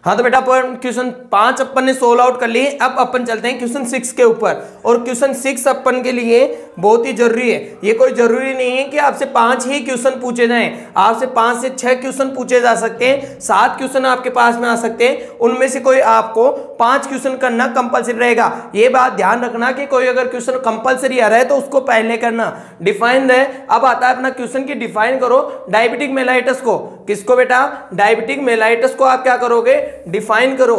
हाँ तो बेटा अपन क्वेश्चन 5 अपन ने सोल्व आउट कर लिए। अब अपन चलते हैं क्वेश्चन 6 के ऊपर। और क्वेश्चन 6 अपन के लिए बहुत ही जरूरी है। ये कोई जरूरी नहीं है कि आपसे 5 ही क्वेश्चन पूछे जाएं, आपसे 5 से 6 क्वेश्चन पूछे जा सकते हैं, 7 क्वेश्चन आपके पास में आ सकते हैं, उनमें से कोई आपको 5 क्वेश्चन करना कंपलसरी रहेगा। ये बात ध्यान रखना कि कोई अगर क्वेश्चन कंपलसरी आ रहा है तो उसको पहले करना। डिफाइन है, अब आता है अपना क्वेश्चन की डिफाइन करो डायबिटिक मेलाइटिस को। किसको बेटा? डायबिटिक मेलाइटिस को आप क्या करोगे? डिफाइन करो,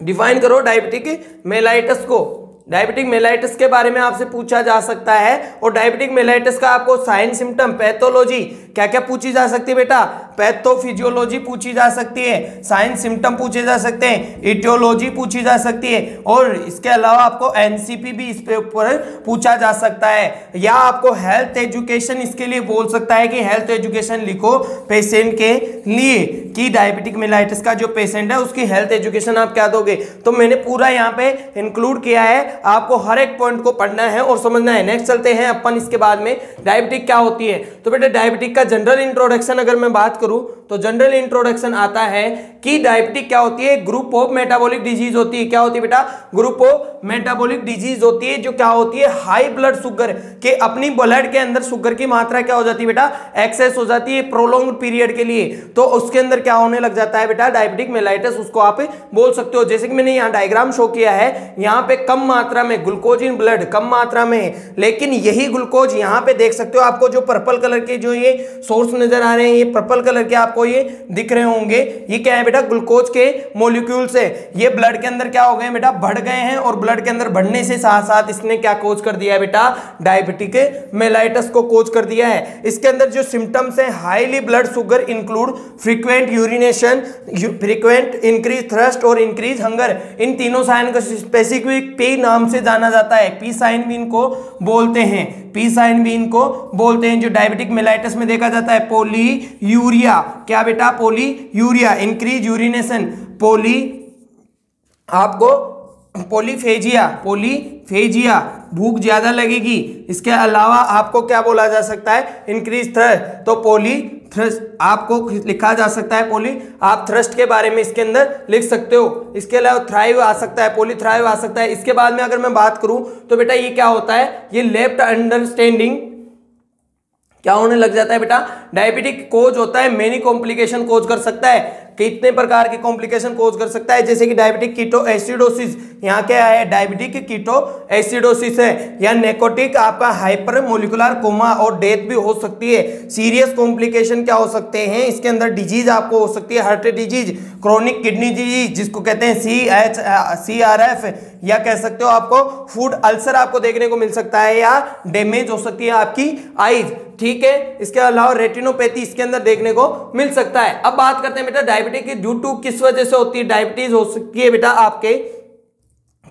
डिफाइन करो डायबिटिक मेलाइटिस को। डायबिटिक मेलाइटिस के बारे में आपसे पूछा जा सकता है। और डायबिटिक मेलाइटिस का आपको साइन, सिम्टम, पैथोलॉजी क्या क्या पूछी जा सकती है बेटा? पैथोफिजियोलॉजी पूछी जा सकती है, साइन सिम्टम पूछे जा सकते हैं, इटियोलॉजी पूछी जा सकती है, और इसके अलावा आपको एनसीपी भी इस पे ऊपर पूछा जा सकता है। या आपको हेल्थ एजुकेशन इसके लिए बोल सकता है कि हेल्थ एजुकेशन लिखो पेशेंट के लिए, कि डायबिटिक मेलाइटिस का जो पेशेंट है उसकी हेल्थ एजुकेशन आप क्या दोगे। तो मैंने पूरा यहाँ पे इंक्लूड किया है, आपको हर एक पॉइंट को पढ़ना है और समझना है। नेक्स्ट चलते हैं अपन इसके बाद में डायबिटिक क्या होती है। तो बेटा डायबिटिक का जनरल इंट्रोडक्शन अगर मैं बात करूं तो जनरल इंट्रोडक्शन आता है कि डायबिटिक क्या होती है? ग्रुप ऑफ मेटाबॉलिक डिजीज होती है। क्या होती है बेटा? ग्रुप ऑफ मेटाबॉलिक डिजीज होती है, जो क्या होती है? हाई ब्लड शुगर के, अपनी ब्लड के अंदर शुगर की मात्रा क्या हो जाती है बेटा? एक्सेस हो जाती है प्रोलॉन्ग पीरियड के लिए, तो उसके अंदर क्या होने लग जाता है बेटा? डायबिटिक मेलाइटिस उसको आप बोल सकते हो। जैसे कि मैंने यहाँ डायग्राम शो किया है, यहाँ पे कम मात्रा में ग्लूकोज इन ब्लड कम मात्रा में है, लेकिन यही ग्लूकोज यहाँ पे देख सकते हो, आपको जो पर्पल कलर के जो ये सोर्स नजर आ रहे हैं, ये पर्पल कलर के आपको ये दिख रहे होंगे, ये क्या है बेटा? ग्लूकोज के मॉलिक्यूल्स है। ये ब्लड के अंदर क्या हो गए बेटा? बढ़ गए हैं, और ब्लड के अंदर बढ़ने से साथ साथ इसने क्या कोज कर दिया है बेटा? डायबिटिक मेलाइटिस को कोज कर दिया है। इसके अंदर जो सिम्टम्स है, highly blood sugar include frequent urination, frequent increase thrust और इंक्रीज हंगर। इन तीनों साइन को स्पेसिफिक पी नाम से जाना जाता है, पी साइन भी इनको बोलते हैं, पी साइन भी इनको बोलते हैं, जो डायबिटिक मेलाइटिस में देखा जाता है। पोलीयूरिया, क्या बेटा? पोलीयूरिया, इंक्रीज यूरिनेशन, आपको पोलीफेजिया, पोलीफेजिया, भूख ज्यादा लगेगी। इसके अलावा आपको क्या बोला जा सकता है? इंक्रीज थ्रस्ट, तो पोली थ्रस्ट आपको लिखा जा सकता है पोली, आप थ्रस्ट के बारे में इसके अंदर लिख सकते हो। इसके अलावा थ्राइव आ सकता है, पोली थ्राइव आ सकता है। इसके बाद में अगर मैं बात करूं तो बेटा ये क्या होता है? ये लेफ्ट अंडरस्टैंडिंग क्या होने लग जाता है बेटा? डायबिटिक कोज होता है, मेनी कॉम्प्लिकेशन कोज कर सकता है। कितने प्रकार के कॉम्प्लिकेशन कोज कर सकता है? जैसे कि डायबिटिक कीटो एसिडोसिस, यहाँ क्या है? डायबिटिक कीटो एसिडोसिस है। या नेकोटिक आपका हाइपर मोलिकुलर कोमा और डेथ भी हो सकती है। सीरियस कॉम्प्लिकेशन क्या हो सकते हैं इसके अंदर? डिजीज आपको हो सकती है, heart disease, chronic kidney disease जिसको कहते हैं CRF, या कह सकते हो आपको फूड अल्सर आपको देखने को मिल सकता है, या डैमेज हो सकती है आपकी आईज, ठीक है। इसके अलावा रेटिनोपैथी इसके अंदर देखने को मिल सकता है। अब बात करते हैं बेटा डायबिटिक की ड्यू टू किस वजह से होती है? डायबिटीज हो सकती है बेटा आपके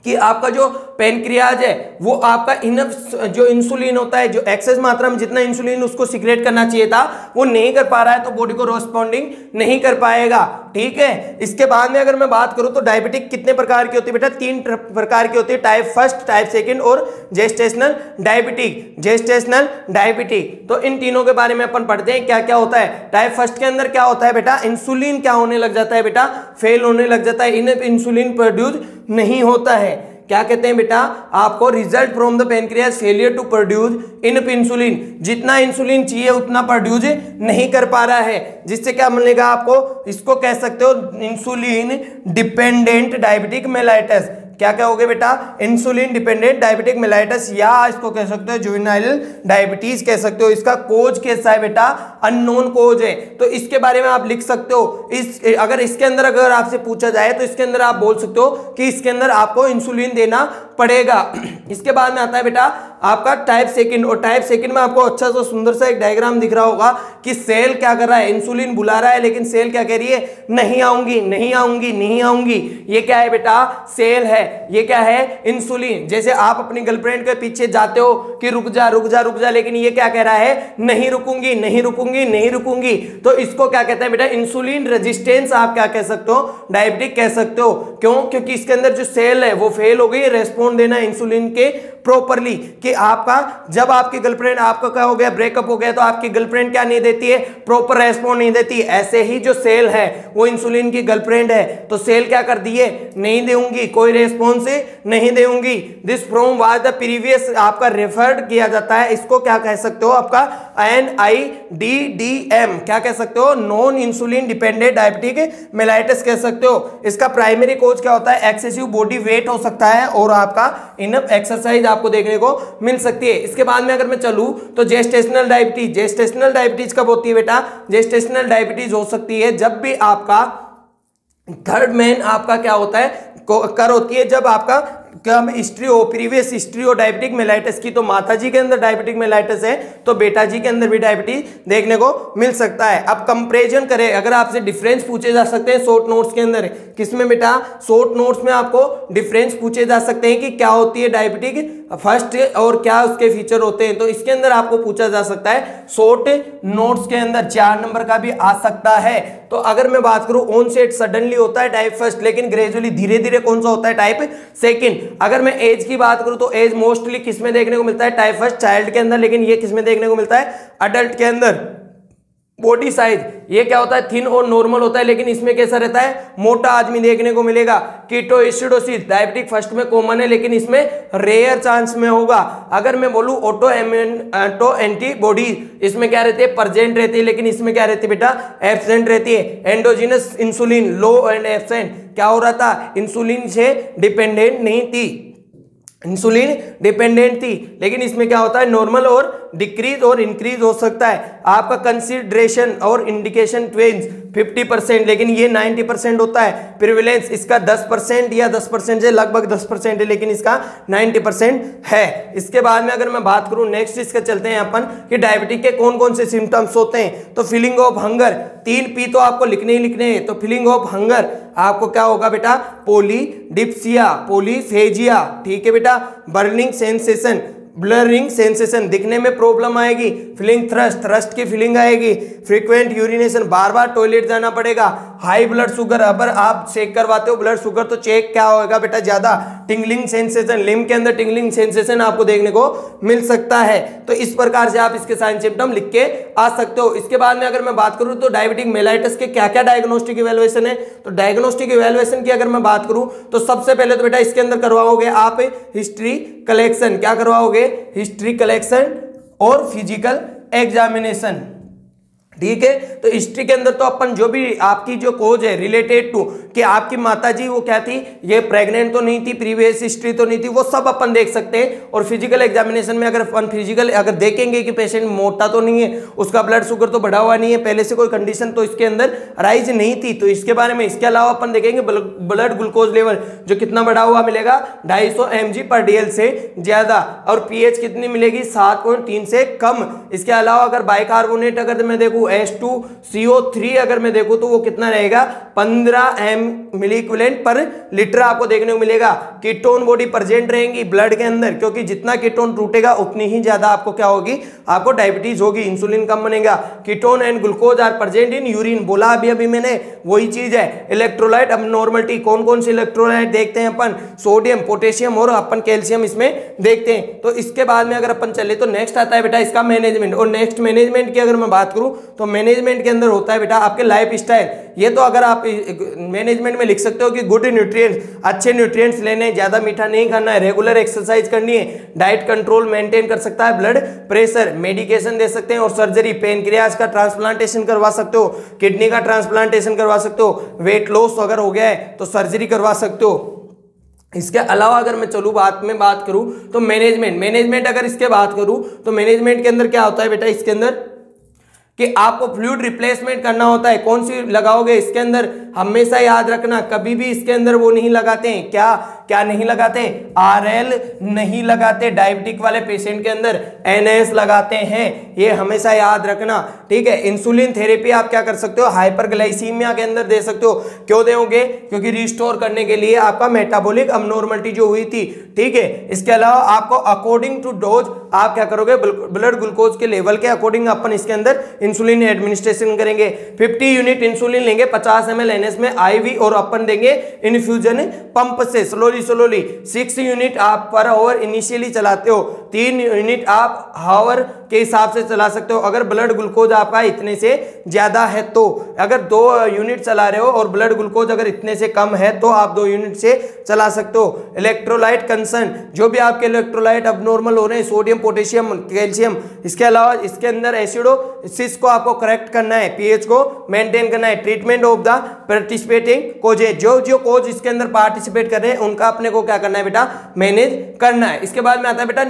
कि आपका जो पेनक्रियाज है वो आपका इनफ जो इंसुलिन होता है, जो एक्सेस मात्रा में जितना इंसुलिन उसको सिक्रेट करना चाहिए था वो नहीं कर पा रहा है, तो बॉडी को रेस्पॉन्डिंग नहीं कर पाएगा, ठीक है। इसके बाद में अगर मैं बात करूं तो डायबिटिक कितने प्रकार की होती है बेटा? 3 प्रकार की होती है, टाइप फर्स्ट, टाइप सेकंड और जेस्टेशनल डायबिटिक। जेस्टेशनल डायबिटिक, तो इन तीनों के बारे में अपन पढ़ते हैं क्या क्या होता है। टाइप फर्स्ट के अंदर क्या होता है बेटा? इंसुलिन क्या होने लग जाता है बेटा? फेल होने लग जाता है, इनफ इंसुलिन प्रोड्यूस नहीं होता है। क्या कहते हैं बेटा? आपको result from the pancreas failure to produce enough insulin, जितना इंसुलिन चाहिए उतना प्रोड्यूस नहीं कर पा रहा है, जिससे क्या मिलेगा आपको? इसको कह सकते हो इंसुलिन डिपेंडेंट डायबिटिक मेलाइटिस। क्या क्या हो गए बेटा? इंसुलिन डिपेंडेंट डायबिटिक मेलाइटिस, या इसको कह सकते हो जुवेनाइल डायबिटीज कह सकते हो। इसका कोज कैसा है बेटा? अननोन कोज है, तो इसके बारे में आप लिख सकते हो। अगर इसके अंदर अगर आपसे पूछा जाए तो इसके अंदर आप बोल सकते हो कि इसके अंदर आपको इंसुलिन देना पड़ेगा। इसके बाद में आता है बेटा आपका टाइप सेकंड, और टाइप सेकंड में आपको अच्छा सा सुंदर सा एक डायग्राम दिख रहा होगा कि सेल क्या कर रहा है? इंसुलिन बुला रहा है, लेकिन सेल क्या कह रही है? नहीं आऊंगी, नहीं आऊंगी, नहीं आऊंगी। ये क्या है बेटा? सेल है। ये क्या है? इंसुलिन। जैसे आप अपनी गर्लफ्रेंड के पीछे जाते हो कि रुक जा रुक जा रुक जा, लेकिन ये क्या कह रहा है? नहीं रुकूंगी, नहीं रुकूंगी, नहीं रुकूंगी। तो इसको क्या कहते हैं बेटा? इंसुलिन रेजिस्टेंस आप क्या कह सकते हो? डायबिटिक कह सकते हो। क्यों? क्योंकि इसके अंदर जो सेल है वो फेल हो गई रेस्पॉन्ड देना इंसुलिन के प्रॉपरली कि आपका जब आपकी गर्लफ्रेंड आपका क्या हो गया ब्रेकअप हो गया तो आपकी गर्लफ्रेंड क्या नहीं देती है, प्रॉपर रेस्पॉन्स नहीं देती। ऐसे ही जो सेल है वो इंसुलिन की गर्लफ्रेंड है तो सेल क्या कर दी है, नहीं देंगी, कोई रेस्पॉन्स नहीं देंगी। This from was the previous आपका रेफर्ड किया जाता है, इसको क्या कह सकते हो आपका NIDDM क्या कह सकते हो, non insulin dependent diabetic mellitus कह सकते हो। इसका प्राइमरी कोज क्या होता है, एक्सेसिव बॉडी वेट हो सकता है और आपका इनफ एक्सरसाइज आपको देखने को मिल सकती है। इसके बाद में अगर मैं चलूं तो जेस्टेशनल डायबिटीज, जेस्टेशनल डायबिटीज कब होती है बेटा, जेस्टेशनल डायबिटीज हो सकती है जब भी आपका थर्ड मैन आपका क्या होता है कर होती है, जब आपका कम हिस्ट्री हो, प्रीवियस हिस्ट्री हो डायबिटिक मेलाइटिस की, तो माता जी के अंदर डायबिटिक मेलाइटिस है तो बेटा जी के अंदर भी डायबिटीज देखने को मिल सकता है। अब कंपैरिजन करें, अगर आपसे डिफरेंस पूछे जा सकते हैं शॉर्ट नोट्स के अंदर, किसमें बेटा, शॉर्ट नोट्स में आपको डिफरेंस पूछे जा सकते हैं कि क्या होती है डायबिटिक फर्स्ट और क्या उसके फीचर होते हैं, तो इसके अंदर आपको पूछा जा सकता है शॉर्ट नोट्स के अंदर 4 नंबर का भी आ सकता है। तो अगर मैं बात करूं ऑनसेट सडनली होता है टाइप फर्स्ट, लेकिन ग्रेजुअली धीरे धीरे कौन सा होता है, टाइप सेकंड। अगर मैं एज की बात करूं तो एज मोस्टली किसमें देखने को मिलता है, टाइप फर्स्ट चाइल्ड के अंदर, लेकिन ये किसमें देखने को मिलता है, अडल्ट के अंदर। बॉडी साइज ये क्या होता है, थिन और नॉर्मल होता है, लेकिन इसमें कैसा रहता है, मोटा आदमी देखने को मिलेगा। कीटोएसिडोसिस डायबिटिक फर्स्ट में कॉमन है लेकिन इसमें रेयर चांस में होगा। अगर मैं बोलूं ऑटो एंटीबॉडी, इसमें क्या रहती है, प्रेजेंट रहती है, लेकिन इसमें क्या रहती है बेटा, एब्सेंट रहती है। Endogenous insulin low and absent, क्या हो रहा था, इंसुलिन से डिपेंडेंट नहीं थी, इंसुलिन डिपेंडेंट थी, लेकिन इसमें क्या होता है, नॉर्मल और डिक्रीज और इंक्रीज हो सकता है। आपका कंसिडरेशन और इंडिकेशन ट्वेंस 50%, लेकिन ये 90% होता है। प्रिविलेंस इसका 10% या 10% से लगभग 10% है, लेकिन इसका 90% है। इसके बाद में अगर मैं बात करूं नेक्स्ट इसका चलते हैं अपन कि डायबिटिक के कौन कौन से सिम्टम्स होते हैं। तो फीलिंग ऑफ हंगर, 3 P तो आपको लिखने ही लिखने हैं। तो फीलिंग ऑफ हंगर आपको क्या होगा बेटा, पॉलीडिप्सिया, पॉलीफेजिया, ठीक है बेटा। बर्निंग सेंसेशन, ब्लरिंग सेंसेशन, दिखने में प्रॉब्लम आएगी। फीलिंग थ्रस्ट, थ्रस्ट की फीलिंग आएगी। फ्रीक्वेंट यूरिनेशन, बार बार टॉयलेट जाना पड़ेगा। हाई ब्लड शुगर, अगर आप चेक करवाते हो ब्लड शुगर तो चेक क्या होगा बेटा, ज्यादा। टिंगलिंग सेंसेशन, लिम्ब के अंदर टिंगलिंग सेंसेशन आपको देखने को मिल सकता है। तो इस प्रकार से आप इसके साइन सिम्टम लिख के आ सकते हो। इसके बाद में अगर मैं बात करूं तो डायबिटिक मेलाइटिस के क्या क्या डायग्नोस्टिक इवैल्यूएशन है। तो डायग्नोस्टिक इवैल्यूएशन की अगर मैं बात करूं तो सबसे पहले तो बेटा इसके अंदर करवाओगे आप हिस्ट्री कलेक्शन, क्या करवाओगे, हिस्ट्री कलेक्शन और फिजिकल एग्जामिनेशन, ठीक है। तो हिस्ट्री के अंदर तो अपन जो भी आपकी जो कोज है रिलेटेड टू कि आपकी माताजी वो क्या थी, ये प्रेग्नेंट तो नहीं थी, प्रीवियस हिस्ट्री तो नहीं थी, वो सब अपन देख सकते हैं। और फिजिकल एग्जामिनेशन में अगर अपन फिजिकल अगर देखेंगे कि पेशेंट मोटा तो नहीं है, उसका ब्लड शुगर तो बढ़ा हुआ नहीं है, पहले से कोई कंडीशन तो इसके अंदर राइज नहीं थी, तो इसके बारे में। इसके अलावा अपन देखेंगे ब्लड ग्लूकोज लेवल जो कितना बढ़ा हुआ मिलेगा, 250 mg/dl से ज्यादा, और पीएच कितनी मिलेगी, 7.3 से कम। इसके अलावा अगर बाइकार्बोनेट अगर मैं देखूं H2CO3 अगर मैं देखूं तो वो कितना रहेगा, 15 मिली इक्विवेलेंट पर लीटर आपको देखने को मिलेगा। कीटोन बॉडी प्रेजेंट रहेंगी ब्लड के अंदर, क्योंकि जितना कीटोन टूटेगा उतनी ही ज्यादा आपको क्या होगी, आपको डायबिटीज होगी, इंसुलिन कम बनेगा। Ketone and glucose are present in urine, बोला अभी मैंने, वही चीज है। इलेक्ट्रोलाइट अबनॉर्मलिटी, कौन कौन सी इलेक्ट्रोलाइट देखते हैं अपन, सोडियम, पोटेशियम और अपन कैल्शियम इसमें देखते हैं। तो इसके बाद में अगर अपन चले तो नेक्स्ट आता है बेटा इसका मैनेजमेंट। और नेक्स्ट मैनेजमेंट की अगर मैं बात करूं तो मैनेजमेंट के अंदर होता है बेटा आपके लाइफ स्टाइल। ये तो अगर आप मैनेजमेंट में लिख सकते हो कि गुड न्यूट्रिएंट्स, अच्छे न्यूट्रिएंट्स लेने, ज्यादा मीठा नहीं खाना है, रेगुलर एक्सरसाइज करनी है, डाइट कंट्रोल मेंटेन कर सकता है, ब्लड प्रेशर, मेडिकेशन दे सकते हैं, और सर्जरी, पेनक्रियाज का ट्रांसप्लांटेशन करवा सकते हो, किडनी का ट्रांसप्लांटेशन करवा सकते हो, वेट लॉस अगर हो गया है तो सर्जरी करवा सकते हो। इसके अलावा अगर मैं चलूँ बात करूं तो मैनेजमेंट अगर इसके बात करूं तो मैनेजमेंट के अंदर क्या होता है बेटा, इसके अंदर कि आपको फ्लूइड रिप्लेसमेंट करना होता है। कौन सी लगाओगे इसके अंदर, हमेशा याद रखना कभी भी इसके अंदर वो नहीं लगाते हैं, क्या नहीं लगाते, RL नहीं लगाते, डायबिटिक वाले पेशेंट के अंदर NS लगाते हैं, ये हमेशा याद रखना, ठीक है। इंसुलिन थेरेपी आप क्या कर सकते हो, हाइपरग्लाइसीमिया के अंदर दे सकते हो। क्यों दोगे, क्योंकि रिस्टोर करने के लिए आपका मेटाबॉलिक अबनॉर्मलिटी जो हुई थी, ठीक है। इसके अलावा आपको अकॉर्डिंग टू डोज आप क्या करोगे, ब्लड ग्लूकोज के लेवल के अकॉर्डिंग अपन इसके अंदर इंसुलिन एडमिनिस्ट्रेशन करेंगे। 50 यूनिट इंसुलिन लेंगे 50 ml NS में IV, और अपन देंगे इन्फ्यूजन पंप से, स्लोली स्लोली 6 यूनिट आप पर आवर इनिशियली चलाते हो, 3 यूनिट आप हावर के हिसाब से चला सकते हो अगर ब्लड ग्लूकोज आपका इतने से ज्यादा है तो। अगर 2 यूनिट चला रहे हो और ब्लड ग्लूकोज अगर इतने से कम है तो आप 2 यूनिट से चला सकते हो। इलेक्ट्रोलाइट कंसर्न, जो भी आपके इलेक्ट्रोलाइट अब नॉर्मल हो रहे हैं, सोडियम, पोटेशियम, कैल्शियम, इसके अलावा इसके अंदर एसिडोसिस को आपको करेक्ट करना है, पीएच को मेंटेन करना है। Treatment of the participating causes, जो कोज इसके अंदर पार्टिसिपेट कर रहे हैं उनका अपने को क्या करना है बेटा, मैनेज करना है। इसके बाद में आता है बेटा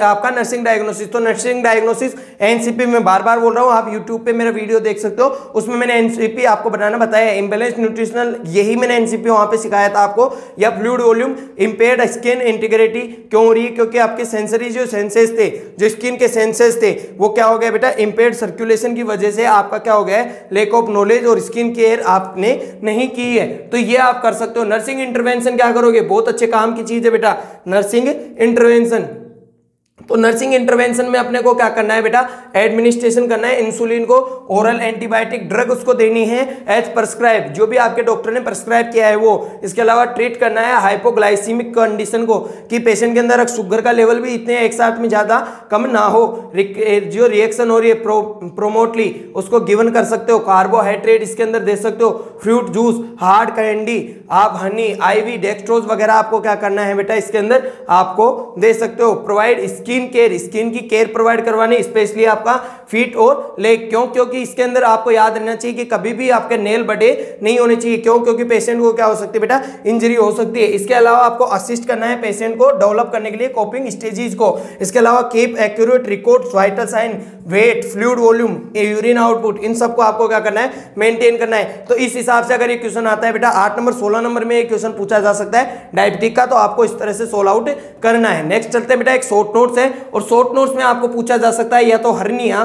आपका नर्सिंग डायग्नोसिस। तो नर्सिंग डायग्नोसिस एनसीपी में बार बार बोल रहा हूं, आप यूट्यूब पे मेरा वीडियो देख सकते हो, उसमें मैंने एनसीपी आपको बनाना बताया है। इम्बैलेंस न्यूट्रिशनल, यही मैंने एनसीपी वहां पे सिखाया था आपको। या fluid volume, impaired skin integrity क्यों हो रही है, क्योंकि आपके सेंसरी जो सेंसेस थे, जो स्किन के सेंसेस थे, वो क्या हो गया बेटा, इंपेयर्ड सर्कुलेशन की वजह से आपका क्या हो गया है, लैक ऑफ नॉलेज और स्किन केयर आपने नहीं की है। तो ये आप कर सकते हो। नर्सिंग इंटरवेंशन क्या करोगे, बहुत अच्छे काम की चीज है बेटा नर्सिंग इंटरवेंशन। तो नर्सिंग इंटरवेंशन में अपने को क्या करना है बेटा, एडमिनिस्ट्रेशन करना है इंसुलिन को, ओरल एंटीबायोटिक ड्रग उसको देनी है एज प्रेस्क्राइब, जो भी आपके डॉक्टर ने प्रेस्क्राइब किया है वो। इसके अलावा ट्रीट करना है हाइपोग्लाइसीमिक कंडीशन को, कि पेशेंट के अंदर शुगर का लेवल भी इतने एक साथ में ज्यादा कम ना हो। जो रिएक्शन हो रही है प्रोमोटली उसको गिवन कर सकते हो। कार्बोहाइड्रेट इसके अंदर दे सकते हो, फ्रूट जूस, हार्ड कैंडी, आप हनी, आईवी, डेक्सट्रोज वगैरह आपको क्या करना है बेटा इसके अंदर आपको दे सकते हो। प्रोवाइड स्किन केयर, स्किन की केयर प्रोवाइड करवानी, स्पेशली आपका फीट और लेग। क्यों, क्योंकि इसके अंदर आपको याद रहना चाहिए कि कभी भी आपके नेल बड़े नहीं होने चाहिए। क्यों, क्योंकि पेशेंट को क्या हो सकती है बेटा, इंजरी हो सकती है। इसके अलावा आपको असिस्ट करना है पेशेंट को डेवलप करने के लिए कोपिंग स्टेजेस को। इसके अलावा keep accurate records, vital sign, weight, fluid volume, urine output, इन सबको आपको क्या करना है, मेंटेन करना है। तो इस हिसाब से अगर ये क्वेश्चन आता है बेटा 8 नंबर 16 नंबर में ये क्वेश्चन पूछा जा सकता है डायबिटिक का, तो आपको इस तरह से सोल्व आउट करना है। नेक्स्ट चलते हैं बेटा, एक शॉर्ट नोट्स है, और शॉर्ट नोट्स में आपको पूछा जा सकता है या तो हर्निया,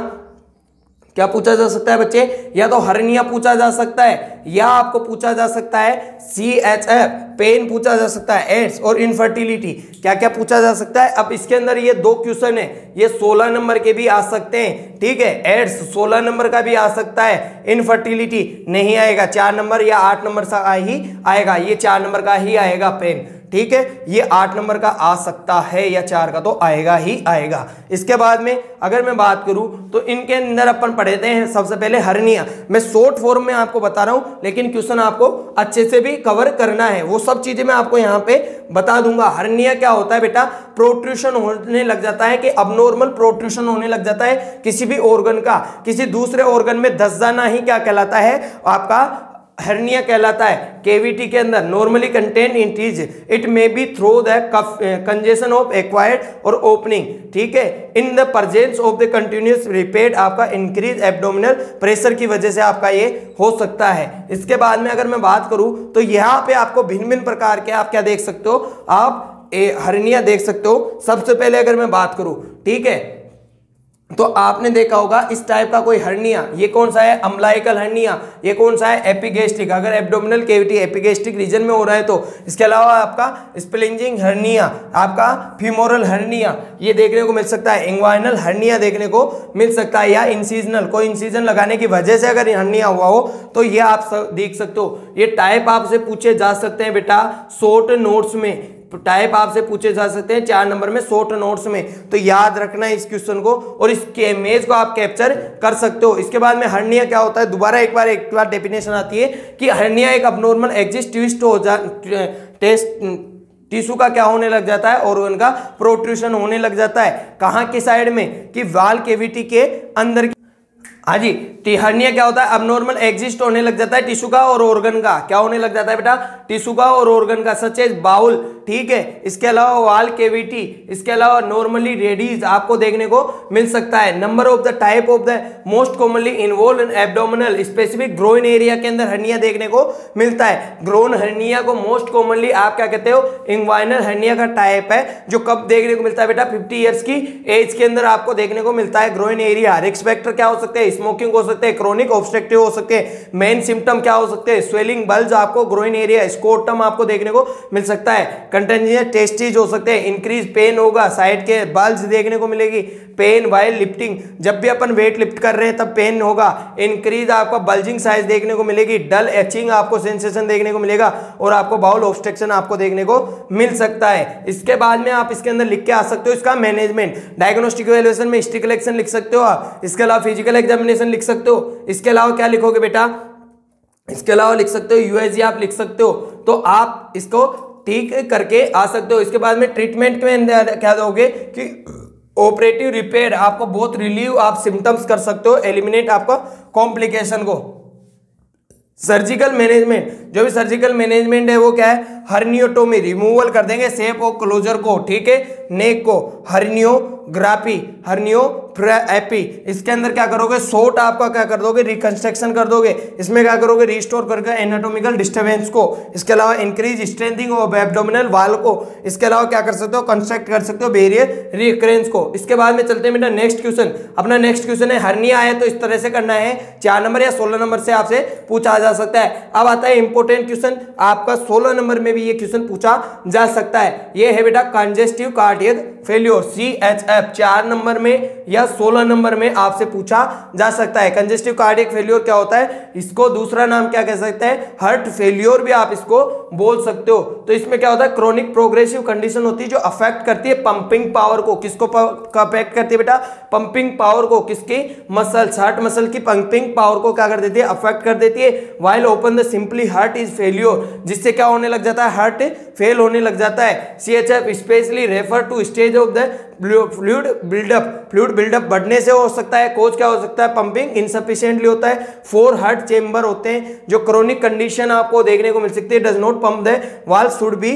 क्या पूछा जा सकता है बच्चे, या तो हर्निया पूछा जा सकता है, या आपको पूछा जा सकता है CHF पेन पूछा जा सकता है, एड्स और इनफर्टिलिटी, क्या क्या पूछा जा सकता है। अब इसके अंदर ये 2 क्वेश्चन है, ये 16 नंबर के भी आ सकते हैं, ठीक है। एड्स 16 नंबर का भी आ सकता है, इनफर्टिलिटी नहीं आएगा, 4 नंबर या 8 नंबर का ही आएगा, ये 4 नंबर का ही आएगा पेन, ठीक है। ये 8 नंबर का आ सकता है या 4 का तो आएगा ही आएगा। इसके बाद में अगर मैं बात करूं तो इनके अंदर अपन पढ़ते हैं सबसे पहले हर्निया। मैं शॉर्ट फॉर्म में आपको बता रहा हूं, लेकिन क्वेश्चन आपको अच्छे से भी कवर करना है, वो सब चीजें मैं आपको यहां पे बता दूंगा। हर्निया क्या होता है बेटा, प्रोट्रूशन होने लग जाता है, कि अबनॉर्मल प्रोट्रूशन होने लग जाता है किसी भी ऑर्गन का, किसी दूसरे ऑर्गन में धस जाना ही क्या कहलाता है, आपका हर्निया कहलाता है। केविटी के अंदर नॉर्मली कंटेन इन टीज, it may be through the congestion of acquired और ओपनिंग, ठीक है, in the presence of the continuous repeat, आपका इंक्रीज एब्डोमिनल प्रेशर की वजह से आपका ये हो सकता है। इसके बाद में अगर मैं बात करूं तो यहाँ पे आपको भिन्न भिन्न प्रकार के आप क्या देख सकते हो, आप हर्निया देख सकते हो। सबसे पहले अगर मैं बात करूं, ठीक है, तो आपने देखा होगा इस टाइप का कोई हर्निया, ये कौन सा है, अम्लाइकल हर्निया, ये कौन सा है, एपिगेस्ट्रिक, अगर एब्डोमिनल कैविटी एपिगेस्ट्रिक रीजन में हो रहा है तो। इसके अलावा आपका स्प्लिंजिंग हर्निया, आपका फीमोरल हर्निया ये देखने को मिल सकता है, इंग्वाइनल हर्निया देखने को मिल सकता है, या इंसीजनल, कोई इंसीजन लगाने की वजह से अगर हर्निया हुआ हो तो ये आप देख सकते हो। ये टाइप आपसे पूछे जा सकते हैं बेटा शॉर्ट नोट्स में, टाइप आपसे पूछे जा सकते हैं 4 नंबर में शॉर्ट नोट्स में, तो याद रखना है इस क्वेश्चन को, और इसके इमेज को आप कैप्चर कर सकते हो। इसके बाद में हर्निया क्या होता है, दोबारा एक बार डेफिनेशन आती है कि हर्निया एक अबनॉर्मल एक्सिस्ट ट्विस्ट हो टेस्ट टिश्यू का क्या होने लग जाता है, और उनका प्रोट्रूशन होने लग जाता है। कहाँ की साइड में, कि वाल केविटी के अंदर। हाँ जी, हर्निया क्या होता है, अबनॉर्मल एग्जिस्ट होने लग जाता है टिश्यू का और ऑर्गन का, क्या होने लग जाता है बेटा, टिश्यू का और ऑर्गन का, सच एज बाउल, ठीक है। इसके अलावा वाल केविटी, इसके अलावा नॉर्मली रेडीज आपको देखने को मिल सकता है। Number of the type of the most commonly involve in abdominal specific groin area के अंदर हर्निया देखने को मिलता है। ग्रोन हर्निया को मोस्ट कॉमनली आप क्या कहते हो, इंग्वाइनल हर्निया का टाइप है, जो कब देखने को मिलता है बेटा, 50 ईयर्स की एज के अंदर आपको देखने को मिलता है। ग्रोइन एरिया, रिस्क फैक्टर क्या हो सकते हैं, स्मोकिंग हो सकते हैं, क्रोनिक ऑब्स्ट्रक्टिव हो सकते हैं। मेन सिम्टम क्या हो सकते हैं, स्वेलिंग, बल्ज आपको ग्रोइन एरिया, स्कोटम आपको देखने को मिल सकता है, कंटिन्यूअस टेस्टिज हो सकते हैं, इंक्रीज पेन होगा, साइड के बल्ज देखने को मिलेगी, पेन वाइल लिफ्टिंग, जब भी अपन वेट लिफ्ट कर रहे हैं तब पेन होगा, इंक्रीज आपका बल्जिंग साइज देखने को मिलेगी, डल एचिंग आपको सेंसेशन देखने को मिलेगा और आपको बाउल ऑब्स्ट्रक्शन आपको देखने को मिल सकता है। इसके बाद में आप इसके अंदर लिख के आ सकते हो इसका मैनेजमेंट, डायग्नोस्टिक इवैल्यूएशन में हिस्ट्री कलेक्शन लिख सकते हो आप, इसके अलावा फिजिकल एग्जामिनेशन लिख सकते हो, इसके अलावा क्या लिखोगे बेटा, इसके अलावा लिख सकते हो यूएसजी आप लिख सकते हो, तो आप इसको ठीक करके आ सकते हो। इसके बाद में ट्रीटमेंट में क्या दोगे कि ऑपरेटिव रिपेयर, आपको बहुत रिलीव आप सिम्टम्स कर सकते हो, एलिमिनेट आपका कॉम्प्लिकेशन को। सर्जिकल मैनेजमेंट, जो भी सर्जिकल मैनेजमेंट है वो क्या है, हर्नियोटोमी, रिमूवल कर देंगे शेप और क्लोजर को, ठीक है, नेक को, हर्नियोग्राफी, हर्नियोप्रेपी, इसके अंदर क्या करोगे, शॉर्ट आपका क्या कर दोगे, रिकंस्ट्रक्शन कर दोगे, इसमें क्या करोगे, रिस्टोर करके एनाटॉमिकल डिस्टर्बेंस को, इसके अलावा increase strengthening of abdominal wall को, इसके अलावा क्या कर सकते हो, कंस्ट्रक्ट कर सकते हो बेरियर रिकरेंस को। इसके बाद में चलते हैं बेटा नेक्स्ट क्वेश्चन, अपना नेक्स्ट क्वेश्चन है हर्निया है तो इस तरह से करना है, 4 नंबर या 16 नंबर से आपसे पूछा जा सकता है। अब आता है इंपोर्टेंट क्वेश्चन, आपका 16 नंबर में भी ये क्वेश्चन पूछा जा सकता है, ये है बेटा congestive cardiac failure, CHF, 4 number में या 16 नंबर में आपसे पूछा जा सकता है। कंजेस्टिव कार्डियक फेल्योर क्या होता है, इसको दूसरा नाम क्या कह सकते हैं, हार्ट फेल्योर भी आप इसको बोल सकते हो। तो इसमें क्या होता है, क्रोनिक प्रोग्रेसिव कंडीशन होती है जो अफेक्ट करती है पंपिंग पावर को, किसको अफेक्ट करती है बेटा, पंपिंग पावर को, किसकी, मसल्स, हार्ट मसल की पंपिंग पावर को क्या कर देती है, अफेक्ट कर देती है। While open the simply heart is failure, जिससे क्या होने लग जाता है, हार्ट फेल होने लग जाता है। CHF specially refer to stage of the fluid buildup, fluid buildup बढ़ने से हो सकता है, कोज क्या हो सकता है, पंपिंग इनसफिशिएंटली होता है। 4 हार्ट चेंबर होते हैं जो क्रोनिक कंडीशन आपको देखने को मिल सकती है, does not pump the valve should be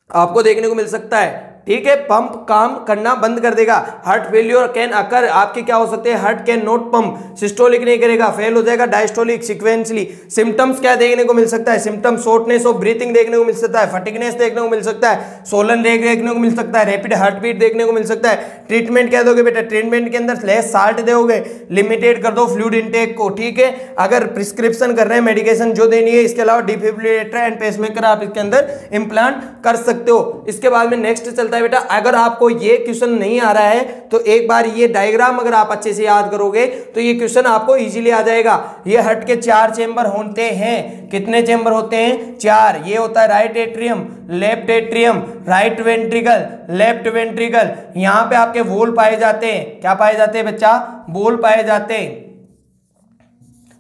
आपको देखने को मिल सकता है, ठीक है, पंप काम करना बंद कर देगा। हार्ट फेल्योर कैन अकर, आपके क्या हो सकते हैं, heart can not pump, systolic नहीं करेगा, फेल हो जाएगा, डायस्टोलिक सीक्वेंसली। सिम्टम्स क्या देखने को मिल सकता है, सिम्टम शॉर्टनेस ऑफ ब्रीथिंग देखने को मिल सकता है, फटिगनेस देखने को मिल सकता है, सोलन रेग देखने को मिल सकता है, रैपिड हार्ट बीट देखने को मिल सकता है। ट्रीटमेंट क्या दोगे बेटा, ट्रीटमेंट के अंदर लेस साल्ट दोगे, लिमिटेड कर दो फ्लूइड इनटेक को, ठीक है, अगर प्रिस्क्रिप्शन कर रहे हैं मेडिकेशन जो देनी है, इसके अलावा डिफिब्रिलेटर एंड पेसमेकर आप इसके अंदर इंप्लांट कर सकते हो। इसके बाद में नेक्स्ट चलता है बेटा, अगर आपको ये क्वेश्चन नहीं आ रहा है तो एक बार ये डायग्राम अगर आप अच्छे से याद करोगे तो ये क्वेश्चन आपको इजीली आ जाएगा। ये हार्ट के 4 चेंबर होते हैं, कितने चेंबर होते हैं, 4। ये होता है right atrium, left atrium, right ventricle, left ventricle, यहां पे आपके वॉल पाए जाते हैं, क्या पाए जाते हैं बच्चा, वॉल पाए जाते हैं,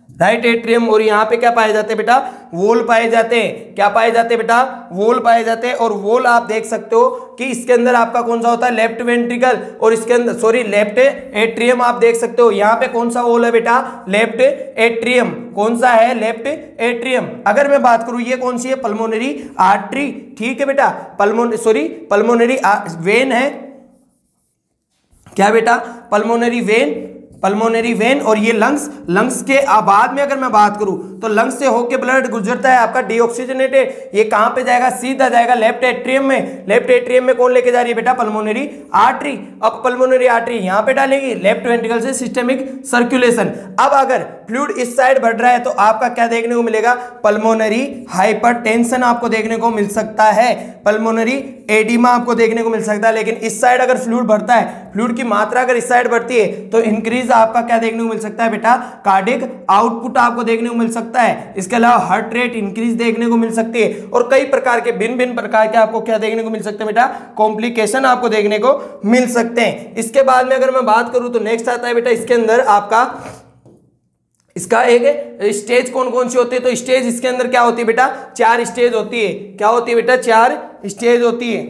राइट एट्रियम, और यहाँ पे क्या पाए जाते हैं बेटा, वॉल पाए जाते हैं, क्या पाए जाते हैं बेटा, वॉल पाए जाते हैं। और वॉल आप देख सकते हो कि इसके अंदर आपका कौन सा होता है, लेफ्ट वेंट्रिकल, और इसके अंदर सॉरी लेफ्ट एट्रियम आप देख सकते हो, यहाँ पे कौन सा वॉल है बेटा, लेफ्ट एट्रियम, कौन सा है, लेफ्ट एट्रियम। अगर मैं बात करूं ये कौन सी है, पल्मोनरी आर्टरी, ठीक है बेटा, पल्मोनरी वेन है, क्या बेटा, पल्मोनरी वेन, और ये लंग्स के बाद में अगर मैं बात करूं तो लंग्स से होके ब्लड गुजरता है आपका डीऑक्सीजनेटेड, ये कहां पे जाएगा, सीधा जाएगा लेफ्ट एट्रियम में। लेफ्ट एट्रियम में कौन लेके जा रही है बेटा, पल्मोनरी आर्टरी। अब पल्मोनरी आर्टरी यहां पे डालेगी, लेफ्ट वेंट्रिकल से सिस्टमिक सर्कुलेशन। अब अगर फ्लूइड इस साइड बढ़ रहा है तो आपका क्या देखने को मिलेगा, पल्मोनरी हाइपरटेंशन आपको देखने को मिल सकता है, पल्मोनरी एडिमा आपको देखने को मिल सकता है। लेकिन इस साइड अगर फ्लूइड बढ़ता है, फ्लूइड की मात्रा अगर इस साइड बढ़ती है तो इंक्रीज आपका क्या देखने को मिल सकता है बेटा, कार्डिक आउटपुट आपको देखने को मिल सकता है। इसके अलावा हार्ट रेट इंक्रीज देखने को मिल सकती है, और कई प्रकार के भिन्न प्रकार के आपको क्या देखने को मिल सकते हैं बेटा, कॉम्प्लिकेशन आपको देखने को मिल सकते हैं। इसके बाद में अगर मैं बात करूं तो नेक्स्ट आता है बेटा, इसके अंदर आपका इसका एक स्टेज कौन कौन सी होती है, तो स्टेज इसके अंदर क्या होती है बेटा, 4 स्टेज होती है, क्या होती है बेटा, 4 स्टेज होती है,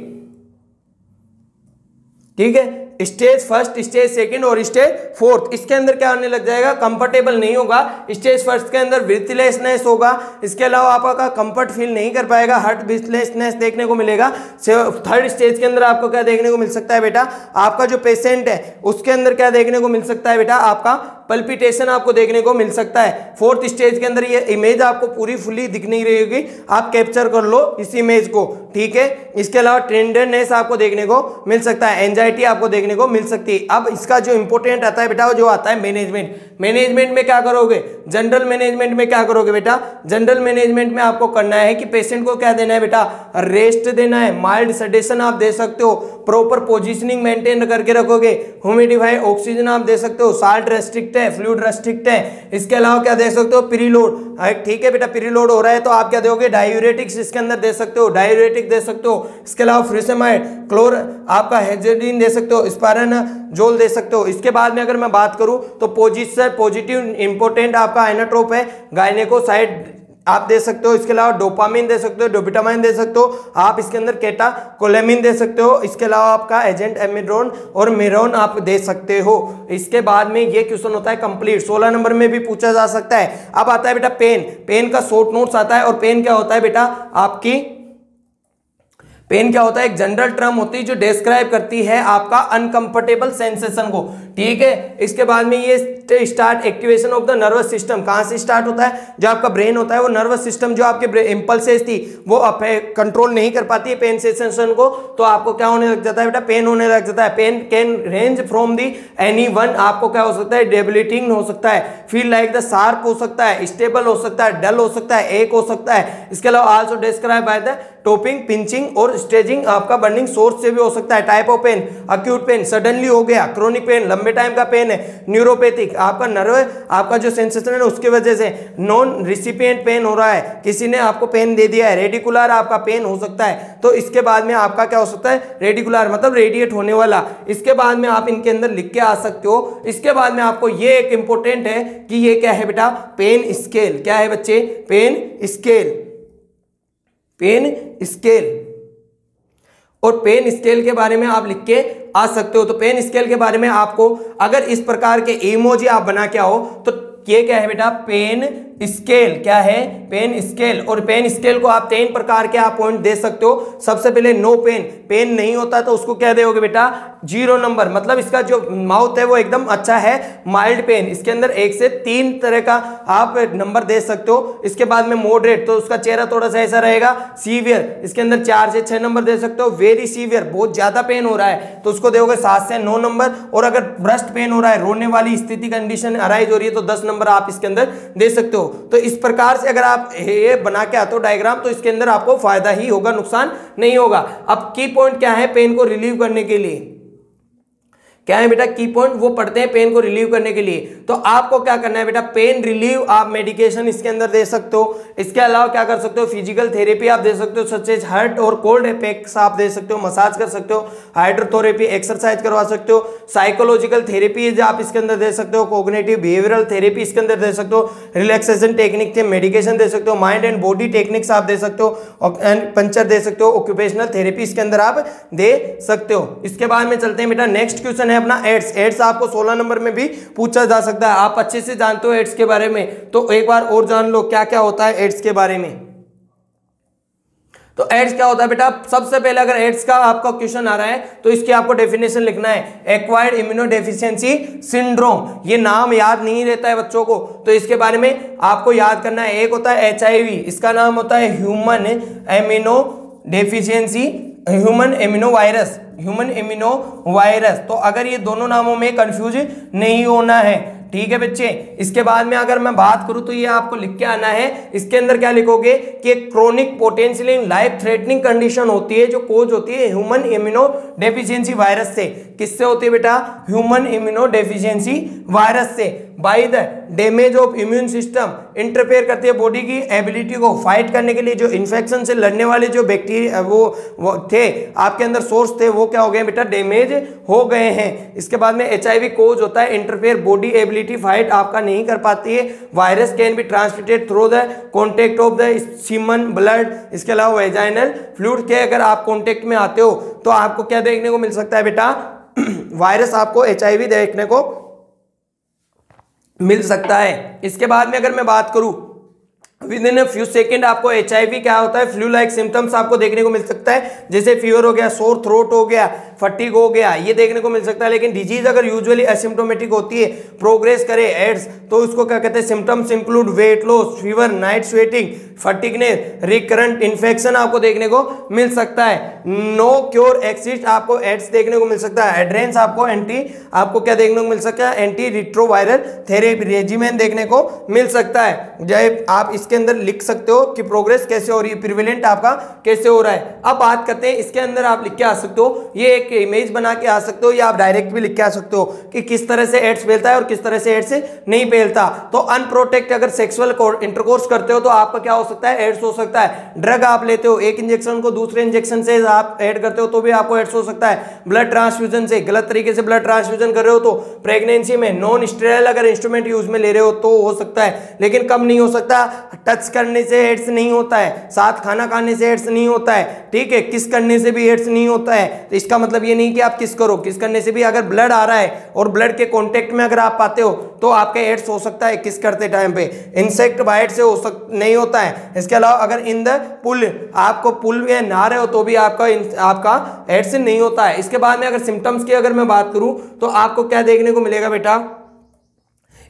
ठीक है, स्टेज फर्स्ट, स्टेज सेकंड और स्टेज फोर्थ। इसके अंदर क्या होने लग जाएगा, कंफर्टेबल नहीं होगा। स्टेज फर्स्ट के अंदर ब्रीथलेसनेस होगा, इसके अलावा आपका कंफर्ट फील नहीं कर पाएगा, हार्ट ब्रीथलेसनेस देखने को मिलेगा। थर्ड स्टेज के अंदर आपको क्या देखने को मिल सकता है बेटा, आपका जो पेशेंट है उसके अंदर क्या देखने को मिल सकता है बेटा, आपका पल्पिटेशन आपको देखने को मिल सकता है। फोर्थ स्टेज के अंदर ये इमेज आपको पूरी फुली दिख नहीं रही होगी, आप कैप्चर कर लो इस इमेज को, ठीक है। इसके अलावा टेंडरनेस आपको देखने को मिल सकता है, एंजाइटी आपको देखने को मिल सकती है। अब इसका जो इंपॉर्टेंट आता है बेटा वो जो आता है मैनेजमेंट। मैनेजमेंट में क्या करोगे, जनरल मैनेजमेंट में क्या करोगे बेटा, जनरल मैनेजमेंट में आपको करना है कि पेशेंट को क्या देना है बेटा, रेस्ट देना है, माइल्ड सेडेशन आप दे सकते हो, प्रॉपर पोजीशनिंग मेंटेन करके रखोगे, ह्यूमिडिफाई ऑक्सीजन आप दे सकते हो, साल्ट रेस्ट्रिक्ट है, फ्लूइड रेस्ट्रिक्ट है। इसके अलावा क्या दे सकते हो, प्रीलोड, ठीक है बेटा, प्रीलोड हो रहा है तो आप क्या दोगे, डायूरेटिक्स इसके अंदर दे सकते हो, डायूरेटिक दे सकते हो। इसके अलावा फ्रिसेमाइड, क्लोर आपका हेक्सेडीन दे सकते हो, स्पाइरानोजोल दे सकते हो। इसके बाद में अगर मैं बात करूं तो पॉजिटिव इंपोर्टेंट आपका आइनोट्रोप है, गायनेकोसाइड आप दे सकते हो। इसके अलावा डोपामिन दे सकते हो, डोपिटामाइन दे सकते हो आप, इसके अंदर केटाकोलेमिन दे सकते हो। इसके अलावा आपका एजेंट एमिड्रोन और मिरोन आप दे सकते हो। इसके बाद में ये क्वेश्चन होता है कंप्लीट, 16 नंबर में भी पूछा जा सकता है। अब आता है बेटा पेन, पेन का शॉर्ट नोट्स आता है। और पेन क्या होता है बेटा, आपकी पेन क्या होता है, एक जनरल टर्म होती है जो डिस्क्राइब करती है आपका अनकंफर्टेबल सेंसेशन को, ठीक है। इसके बाद में ये start activation of the nervous system, कहां से स्टार्ट होता है, जो आपका ब्रेन होता है वो नर्वस सिस्टम जो आपके इंपल्सेस थी वो कंट्रोल नहीं कर पाती है पेन सेंसेशन को, तो आपको क्या होने लग जाता है बेटा, पेन होने लग जाता है। Pain can range from the any one, आपको क्या हो सकता है, डेबिलिटिंग हो सकता है, फील लाइक द शार्प हो सकता है, स्टेबल हो सकता है, डल हो सकता है, एक हो सकता है। इसके अलावा also describe by the topping, pinching और स्टेजिंग, आपका बर्निंग सोर्स से भी हो सकता है। Type of pain, acute pain, suddenly हो गया, क्रोनिक पेन, लंबे टाइम का पेन है, न्यूरोपैथिक, आपका नर्व आपका जो सेंसेशन है उसकी वजह से, नॉन रिसिपिएंट पेन हो रहा है, किसी ने आपको पेन दे दिया है, रेडिकुलर आपका पेन हो सकता है। तो इसके बाद में आपका क्या हो सकता है, रेडिकुलर मतलब रेडिएट होने वाला। इसके बाद में आप इनके अंदर लिख के आ सकते हो। इसके बाद में आपको ये एक इंपॉर्टेंट है कि ये क्या है बेटा, पेन स्केल, क्या है बच्चे, पेन स्केल, पेन स्केल। और पेन स्केल के बारे में आप लिख के आ सकते हो। तो पेन स्केल के बारे में आपको अगर इस प्रकार के इमोजी आप बना के आओ तो ये क्या है बेटा, पेन स्केल, क्या है, पेन स्केल। और पेन स्केल को आप 3 प्रकार के आप पॉइंट दे सकते हो। सबसे पहले नो पेन, पेन नहीं होता तो उसको क्या दोगे बेटा, 0 नंबर, मतलब इसका जो माउथ है वो एकदम अच्छा है। माइल्ड पेन, इसके अंदर 1 से 3 तरह का आप नंबर दे सकते हो। इसके बाद में मॉडरेट, तो उसका चेहरा थोड़ा सा ऐसा रहेगा। सीवियर, इसके अंदर 4 से 6 नंबर दे सकते हो। वेरी सीवियर, बहुत ज्यादा पेन हो रहा है तो उसको दोगे 7 से 9 नंबर। और अगर ब्रस्ट पेन हो रहा है, रोने वाली स्थिति कंडीशन अराइज हो रही है तो 10 नंबर आप इसके अंदर दे सकते हो। तो इस प्रकार से अगर आप ये बना के आते हो डायग्राम तो इसके अंदर आपको फायदा ही होगा, नुकसान नहीं होगा। अब की पॉइंट क्या है पेन को रिलीव करने के लिए, क्या है बेटा, की पॉइंट वो पढ़ते हैं पेन को रिलीव करने के लिए। तो आपको क्या करना है बेटा, पेन रिलीव आप मेडिकेशन इसके अंदर दे सकते हो। इसके अलावा क्या कर सकते हो, फिजिकल थेरेपी आप दे सकते हो, सच एज हर्ट और कोल्ड पैक्स आप दे सकते हो, मसाज कर सकते हो, हाइड्रोथेरेपी एक्सरसाइज करवा सकते हो, साइकोलॉजिकल थेरेपी आप इसके अंदर दे सकते हो, कोग्निटिव बिहेवियरल थेरेपी इसके अंदर दे सकते हो, रिलैक्सेशन टेक्निक से मेडिकेशन दे सकते हो, माइंड एंड बॉडी टेक्निक्स आप दे सकते हो, एंड पंचर दे सकते हो, ऑक्यूपेशनल थेरेपी इसके अंदर आप दे सकते हो। इसके बाद में चलते हैं बेटा, नेक्स्ट क्वेश्चन है अपना एड्स। एड्स आपको 16 नंबर में भी पूछा जा सकता है, आप अच्छे से जानते हो एड्स के बारे में, तो एक बार और जान लो क्या क्या होता है एड्स के बारे में। तो एड्स क्या होता है बेटा, सबसे पहले अगर एड्स का आपका क्वेश्चन आ रहा है तो इसकी आपको डेफिनेशन लिखना है, एक्वायर्ड इम्यूनोडेफिशिएंसी सिंड्रोम। ये नाम याद नहीं रहता है बच्चों को, तो इसके बारे में आपको याद करना है। एक होता है HIV, इसका नाम होता है human immuno deficiency, human immuno virus, human immuno virus. तो अगर ये दोनों नामों में कंफ्यूज नहीं होना है, ठीक है बच्चे। इसके बाद में अगर मैं बात करूं तो ये आपको लिख के आना है। इसके अंदर क्या लिखोगे कि chronic potentially life threatening condition होती है जो कोज होती है ह्यूमन इम्यूनो डेफिशिएंसी वायरस से। किससे होती है बेटा, ह्यूमन इम्यूनो डेफिशिएंसी वायरस से। By the damage of immune system, interfere करती है बॉडी की एबिलिटी को फाइट करने के लिए। जो इन्फेक्शन से लड़ने वाले जो बैक्टीरिया वो थे आपके अंदर सोर्स थे, वो क्या हो गए बेटा, डैमेज हो गए हैं। इसके बाद में HIV कोज होता है, इंटरफेयर बॉडी एबिलिटी फाइट आपका नहीं कर पाती है। Virus can be transmitted through the contact of the semen blood. इसके अलावा वेजाइनल फ्लूइड के अगर आप कॉन्टेक्ट में आते हो तो आपको क्या देखने को मिल सकता है बेटा, वायरस आपको HIV देखने को मिल सकता है। इसके बाद में अगर मैं बात करूं विद इन फ्यू सेकंड आपको HIV क्या होता है, फ्लू लाइक सिम्टम्स आपको देखने को मिल सकता है, जैसे फीवर हो गया, सोर थ्रोट हो गया, फटीग हो गया, ये देखने को मिल सकता है। लेकिन डिजीज अगर यूजुअली एसिम्प्टोमेटिक होती है, प्रोग्रेस करे एड्स, तो उसको क्या कहते हैं, symptoms include weight loss, fever, night sweating, fatigueness, recurrent infection आपको देखने को मिल सकता है। नो क्योर एक्सिस्ट आपको एड्स देखने को मिल सकता है। एड्रेंस आपको क्या देखने को मिल सकता है, एंटी रिट्रोवायरल थेरेपी रेजिमेन देखने को मिल सकता है। जब आप इसके अंदर लिख सकते हो कि प्रोग्रेस कैसे हो रही है, प्रिवेलेंट आपका कैसे हो रहा है। अब बात करते हैं, इसके अंदर आप लिख के आ सकते हो, ये एक इमेज बना के आ सकते हो, या आप डायरेक्ट भी लिख के आ सकते हो कि किस तरह से एड्स फैलता है और किस तरह से एड्स नहीं फैलता। तो अनप्रोटेक्ट अगर सेक्सुअल इंटरकोर्स करते हो तो आपका क्या हो सकता है, एड्स हो सकता है। ड्रग आप लेते हो, एक इंजेक्शन को दूसरे इंजेक्शन से आप ऐड करते हो तो भी आपको एड्स हो सकता है। ब्लड ट्रांसफ्यूजन से, गलत तरीके से ब्लड ट्रांसफ्यूजन कर रहे हो तो, प्रेगनेंसी में नॉन स्टेराइल अगर इंस्ट्रूमेंट यूज में ले रहे हो तो हो सकता है, लेकिन कब नहीं हो सकता, टच करने से एड्स नहीं होता है, साथ खाना खाने से एड्स नहीं होता है, ठीक है, किस करने से भी एड्स नहीं होता है। तो इसका मतलब ये नहीं कि आप किस करो, किस करने से भी अगर ब्लड आ रहा है और ब्लड के कांटेक्ट में अगर आप पाते हो तो आपके एड्स हो सकता है किस करते टाइम पे। इंसेक्ट बाइट से नहीं होता है। इसके अलावा अगर इन द पुल, आपको पुल में नहा रहे हो तो भी आपका एड्स नहीं होता है। इसके बाद में अगर सिम्टम्स की अगर मैं बात करूं तो आपको क्या देखने को मिलेगा बेटा,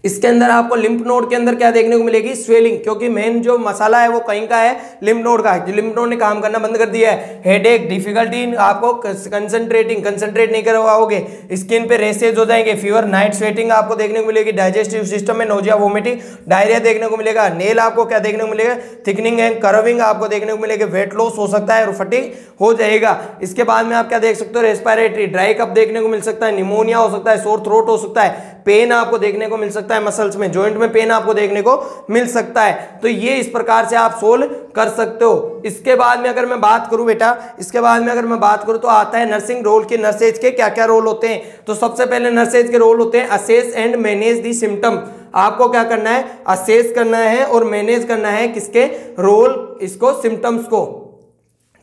इसके अंदर आपको लिम्फ नोड के अंदर क्या देखने को मिलेगी, स्वेलिंग, क्योंकि मेन जो मसाला है वो कहीं का है, लिम्फ नोड का है। जो लिम्फ नोड ने काम करना बंद कर दिया है, हेडेक, डिफिकल्टी आपको कंसंट्रेट नहीं कर पाओगे, स्किन पे रेसेज हो जाएंगे, फीवर, नाइट स्वेटिंग आपको देखने को मिलेगी, डाइजेस्टिव सिस्टम में नोजिया, वोमिटिंग, डायरिया देखने को मिलेगा, नेल आपको क्या देखने को मिलेगा, थिकनिंग एंड कर्विंग आपको देखने को मिलेगा, वेट लॉस हो सकता है और फटीग हो जाएगा। इसके बाद में आप क्या देख सकते हो, रेस्पिरेटरी ड्राई कफ देखने को मिल सकता है, निमोनिया हो सकता है, सोर थ्रोट हो सकता है, पेन आपको देखने को मिल सकता है, मसल्स में, जॉइंट में पेन आपको देखने को मिल सकता है। तो ये इस प्रकार से आप सोल्व कर सकते हो। इसके बाद में अगर मैं बात करूं बेटा, इसके बाद में अगर मैं बात करूं तो आता है नर्सिंग रोल के, नर्सेज के क्या क्या रोल होते हैं। तो सबसे पहले नर्सेज के रोल होते हैं assess and manage the symptom. आपको क्या करना है, असेस करना है और मैनेज करना है किसके रोल, इसको सिम्टम्स को,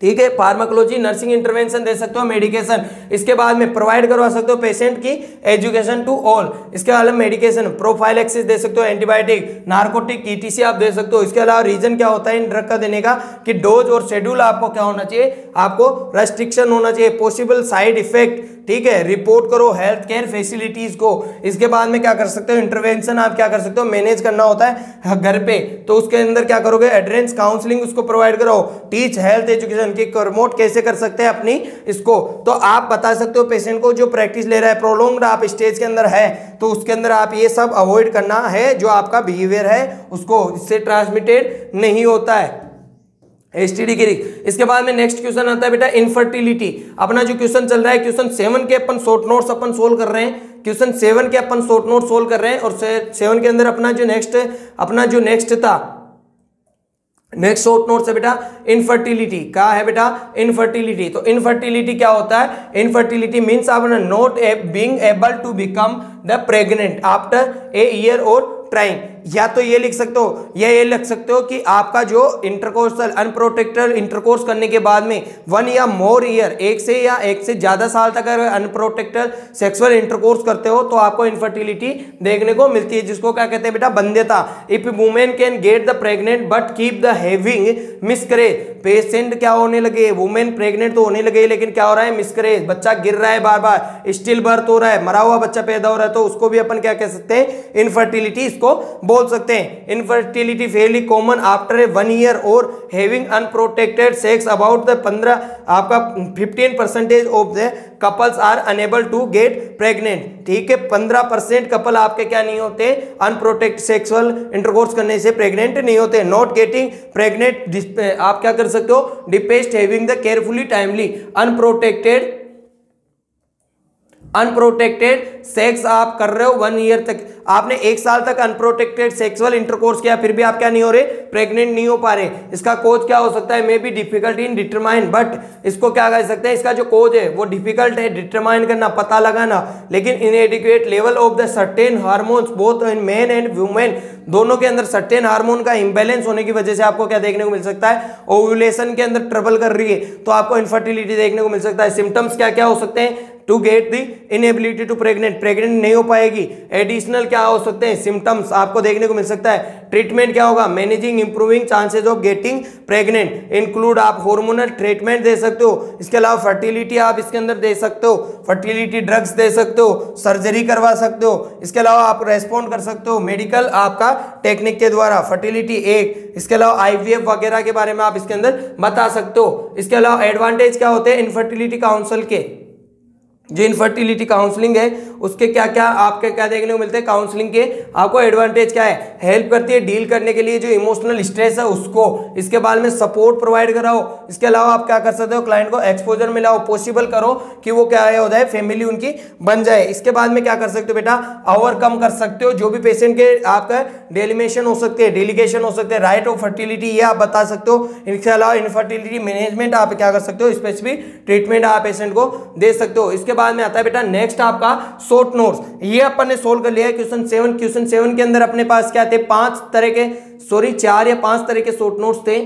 ठीक है। फार्माकोलॉजी, नर्सिंग इंटरवेंशन दे सकते हो, मेडिकेशन, इसके बाद में प्रोवाइड करवा सकते हो पेशेंट की एजुकेशन टू ऑल। इसके अलावा मेडिकेशन, प्रोफाइलैक्सिस दे सकते हो, एंटीबायोटिक, नार्कोटिक, ETC आप दे सकते हो। इसके अलावा रीजन क्या होता है इन ड्रग का देने का, कि डोज और शेड्यूल आपको क्या होना चाहिए, आपको रेस्ट्रिक्शन होना चाहिए, पॉसिबल साइड इफेक्ट, ठीक है, रिपोर्ट करो हेल्थ केयर फैसिलिटीज को। इसके बाद में क्या कर सकते हो, इंटरवेंशन आप क्या कर सकते हो, मैनेज करना होता है घर पे, तो उसके अंदर क्या करोगे, एड्रेंस काउंसलिंग उसको प्रोवाइड करो, टीच हेल्थ एजुकेशन की प्रमोट कैसे कर सकते हैं अपनी इसको। तो आप बता सकते हो पेशेंट को जो प्रैक्टिस ले रहा है, प्रोलॉन्ग्ड आप स्टेज के अंदर है तो उसके अंदर आप ये सब अवॉइड करना है, जो आपका बिहेवियर है उसको, इससे ट्रांसमिटेड नहीं होता है STD की रिस्क। इसके बाद में नेक्स्ट क्वेश्चन आता है बेटा इनफर्टिलिटी। अपना जो क्वेश्चन चल रहा है, क्वेश्चन 7 के अपन शॉर्ट नोट्स अपन सोल्व कर रहे हैं, क्वेश्चन 7 के अपन शॉर्ट नोट सोल्व कर रहे हैं, और 7 के अंदर अपना जो नेक्स्ट था, नेक्स्ट शॉर्ट नोट से बेटा इनफर्टिलिटी का है बेटा, इनफर्टिलिटी। तो इनफर्टिलिटी क्या होता है, इनफर्टिलिटी मीन्स आप not being able to become the pregnant after a year और ट्राइंग। या तो ये लिख सकते हो, या ये लिख सकते हो कि आपका जो इंटरकोर्सल अनप्रोटेक्टेड इंटरकोर्स करने के बाद में 1 या मोर ईयर, एक से ज्यादा साल तक अगर अनप्रोटेक्टेड सेक्सुअल इंटरकोर्स करते हो तो आपको इनफर्टिलिटी देखने को मिलती है, जिसको क्या कहते हैं बेटा, बंध्यता। If women can get the pregnant but keep the having miscarriage, patient क्या होने लगे, वुमेन प्रेग्नेंट तो होने लगे लेकिन क्या हो रहा है, मिसकरेज, बच्चा गिर रहा है बार बार, स्टिल बर्थ हो रहा है, मरा हुआ बच्चा पैदा हो रहा है, तो उसको भी अपन क्या कह सकते हैं, इनफर्टिलिटी इसको बोल सकते हैं। Infertility fairly common after 1 year और having unprotected sex, about the 15% of the couples are unable to get pregnant, ठीक है। 15% कपल आपके क्या नहीं होते, अनप्रोटेक्टेड सेक्सुअल इंटरकोर्स करने से प्रेग्नेंट नहीं होते। नॉट गेटिंग प्रेग्नेंट, आप क्या कर सकते हो, despite having the carefully timely unprotected sex आप कर रहे हो 1 ईयर तक, आपने 1 साल तक अनप्रोटेक्टेड सेक्सुअल इंटरकोर्स किया, फिर भी आप क्या नहीं हो रहे, प्रेग्नेंट नहीं हो पा रहे। इसका कोज क्या हो सकता है, may be difficulty in determine, but इसको क्या कह सकते हैं, इसका जो कोज है वो डिफिकल्ट है डिटरमाइन करना, पता लगाना। लेकिन इनएडिक्वेट level of the certain hormones both in main and women, दोनों के अंदर सर्टेन हार्मोन का इंबैलेंस होने की वजह से आपको क्या देखने को मिल सकता है, ओव्यूलेशन के अंदर ट्रबल कर रही है तो आपको इनफर्टिलिटी देखने को मिल सकता है। सिम्टम्स क्या क्या हो सकते हैं, to get the inability to pregnant नहीं हो पाएगी। एडिशनल क्या हो सकते हैं सिम्टम्स आपको देखने को मिल सकता है। ट्रीटमेंट क्या होगा, managing improving chances of getting pregnant, include आप हार्मोनल ट्रीटमेंट दे सकते हो। इसके अलावा फर्टिलिटी आप इसके अंदर दे सकते हो, फर्टिलिटी ड्रग्स दे सकते हो, सर्जरी करवा सकते हो। इसके अलावा आप रेस्पॉन्ड कर सकते हो मेडिकल आपका टेक्निक के द्वारा, फर्टिलिटी एक। इसके अलावा आईवीएफ वगैरह के बारे में आप इसके अंदर बता सकते हो। इसके अलावा एडवांटेज क्या होते हैं इनफर्टिलिटी काउंसिल के, जो इनफर्टिलिटी काउंसलिंग है उसके क्या क्या आपके क्या देखने को मिलते हैं, काउंसलिंग के आपको एडवांटेज क्या है, हेल्प करती है डील करने के लिए जो इमोशनल स्ट्रेस है उसको। इसके बाद में सपोर्ट प्रोवाइड कराओ। इसके अलावा आप क्या कर सकते हो, क्लाइंट को एक्सपोजर मिलाओ, पॉसिबल करो कि वो क्या है हो जाए, फैमिली उनकी बन जाए। इसके बाद में क्या कर सकते हो बेटा, ओवरकम कर सकते हो जो भी पेशेंट के आपका डेलिमेशन हो सकते हैं, डेलीगेशन हो सकते हैं, राइट ऑफ फर्टिलिटी ये आप बता सकते हो। इसके अलावा इनफर्टिलिटी मैनेजमेंट आप क्या कर सकते हो, स्पेसिफिक ट्रीटमेंट आप पेशेंट को दे सकते हो। इसके बाद में आता है बेटा नेक्स्ट आपका शॉर्ट नोट्स, ये अपन ने सोल्व कर लिया है क्वेश्चन 7। क्वेश्चन 7 के अंदर अपने पास क्या थे, 4 या 5 तरह के शॉर्ट नोट्स थे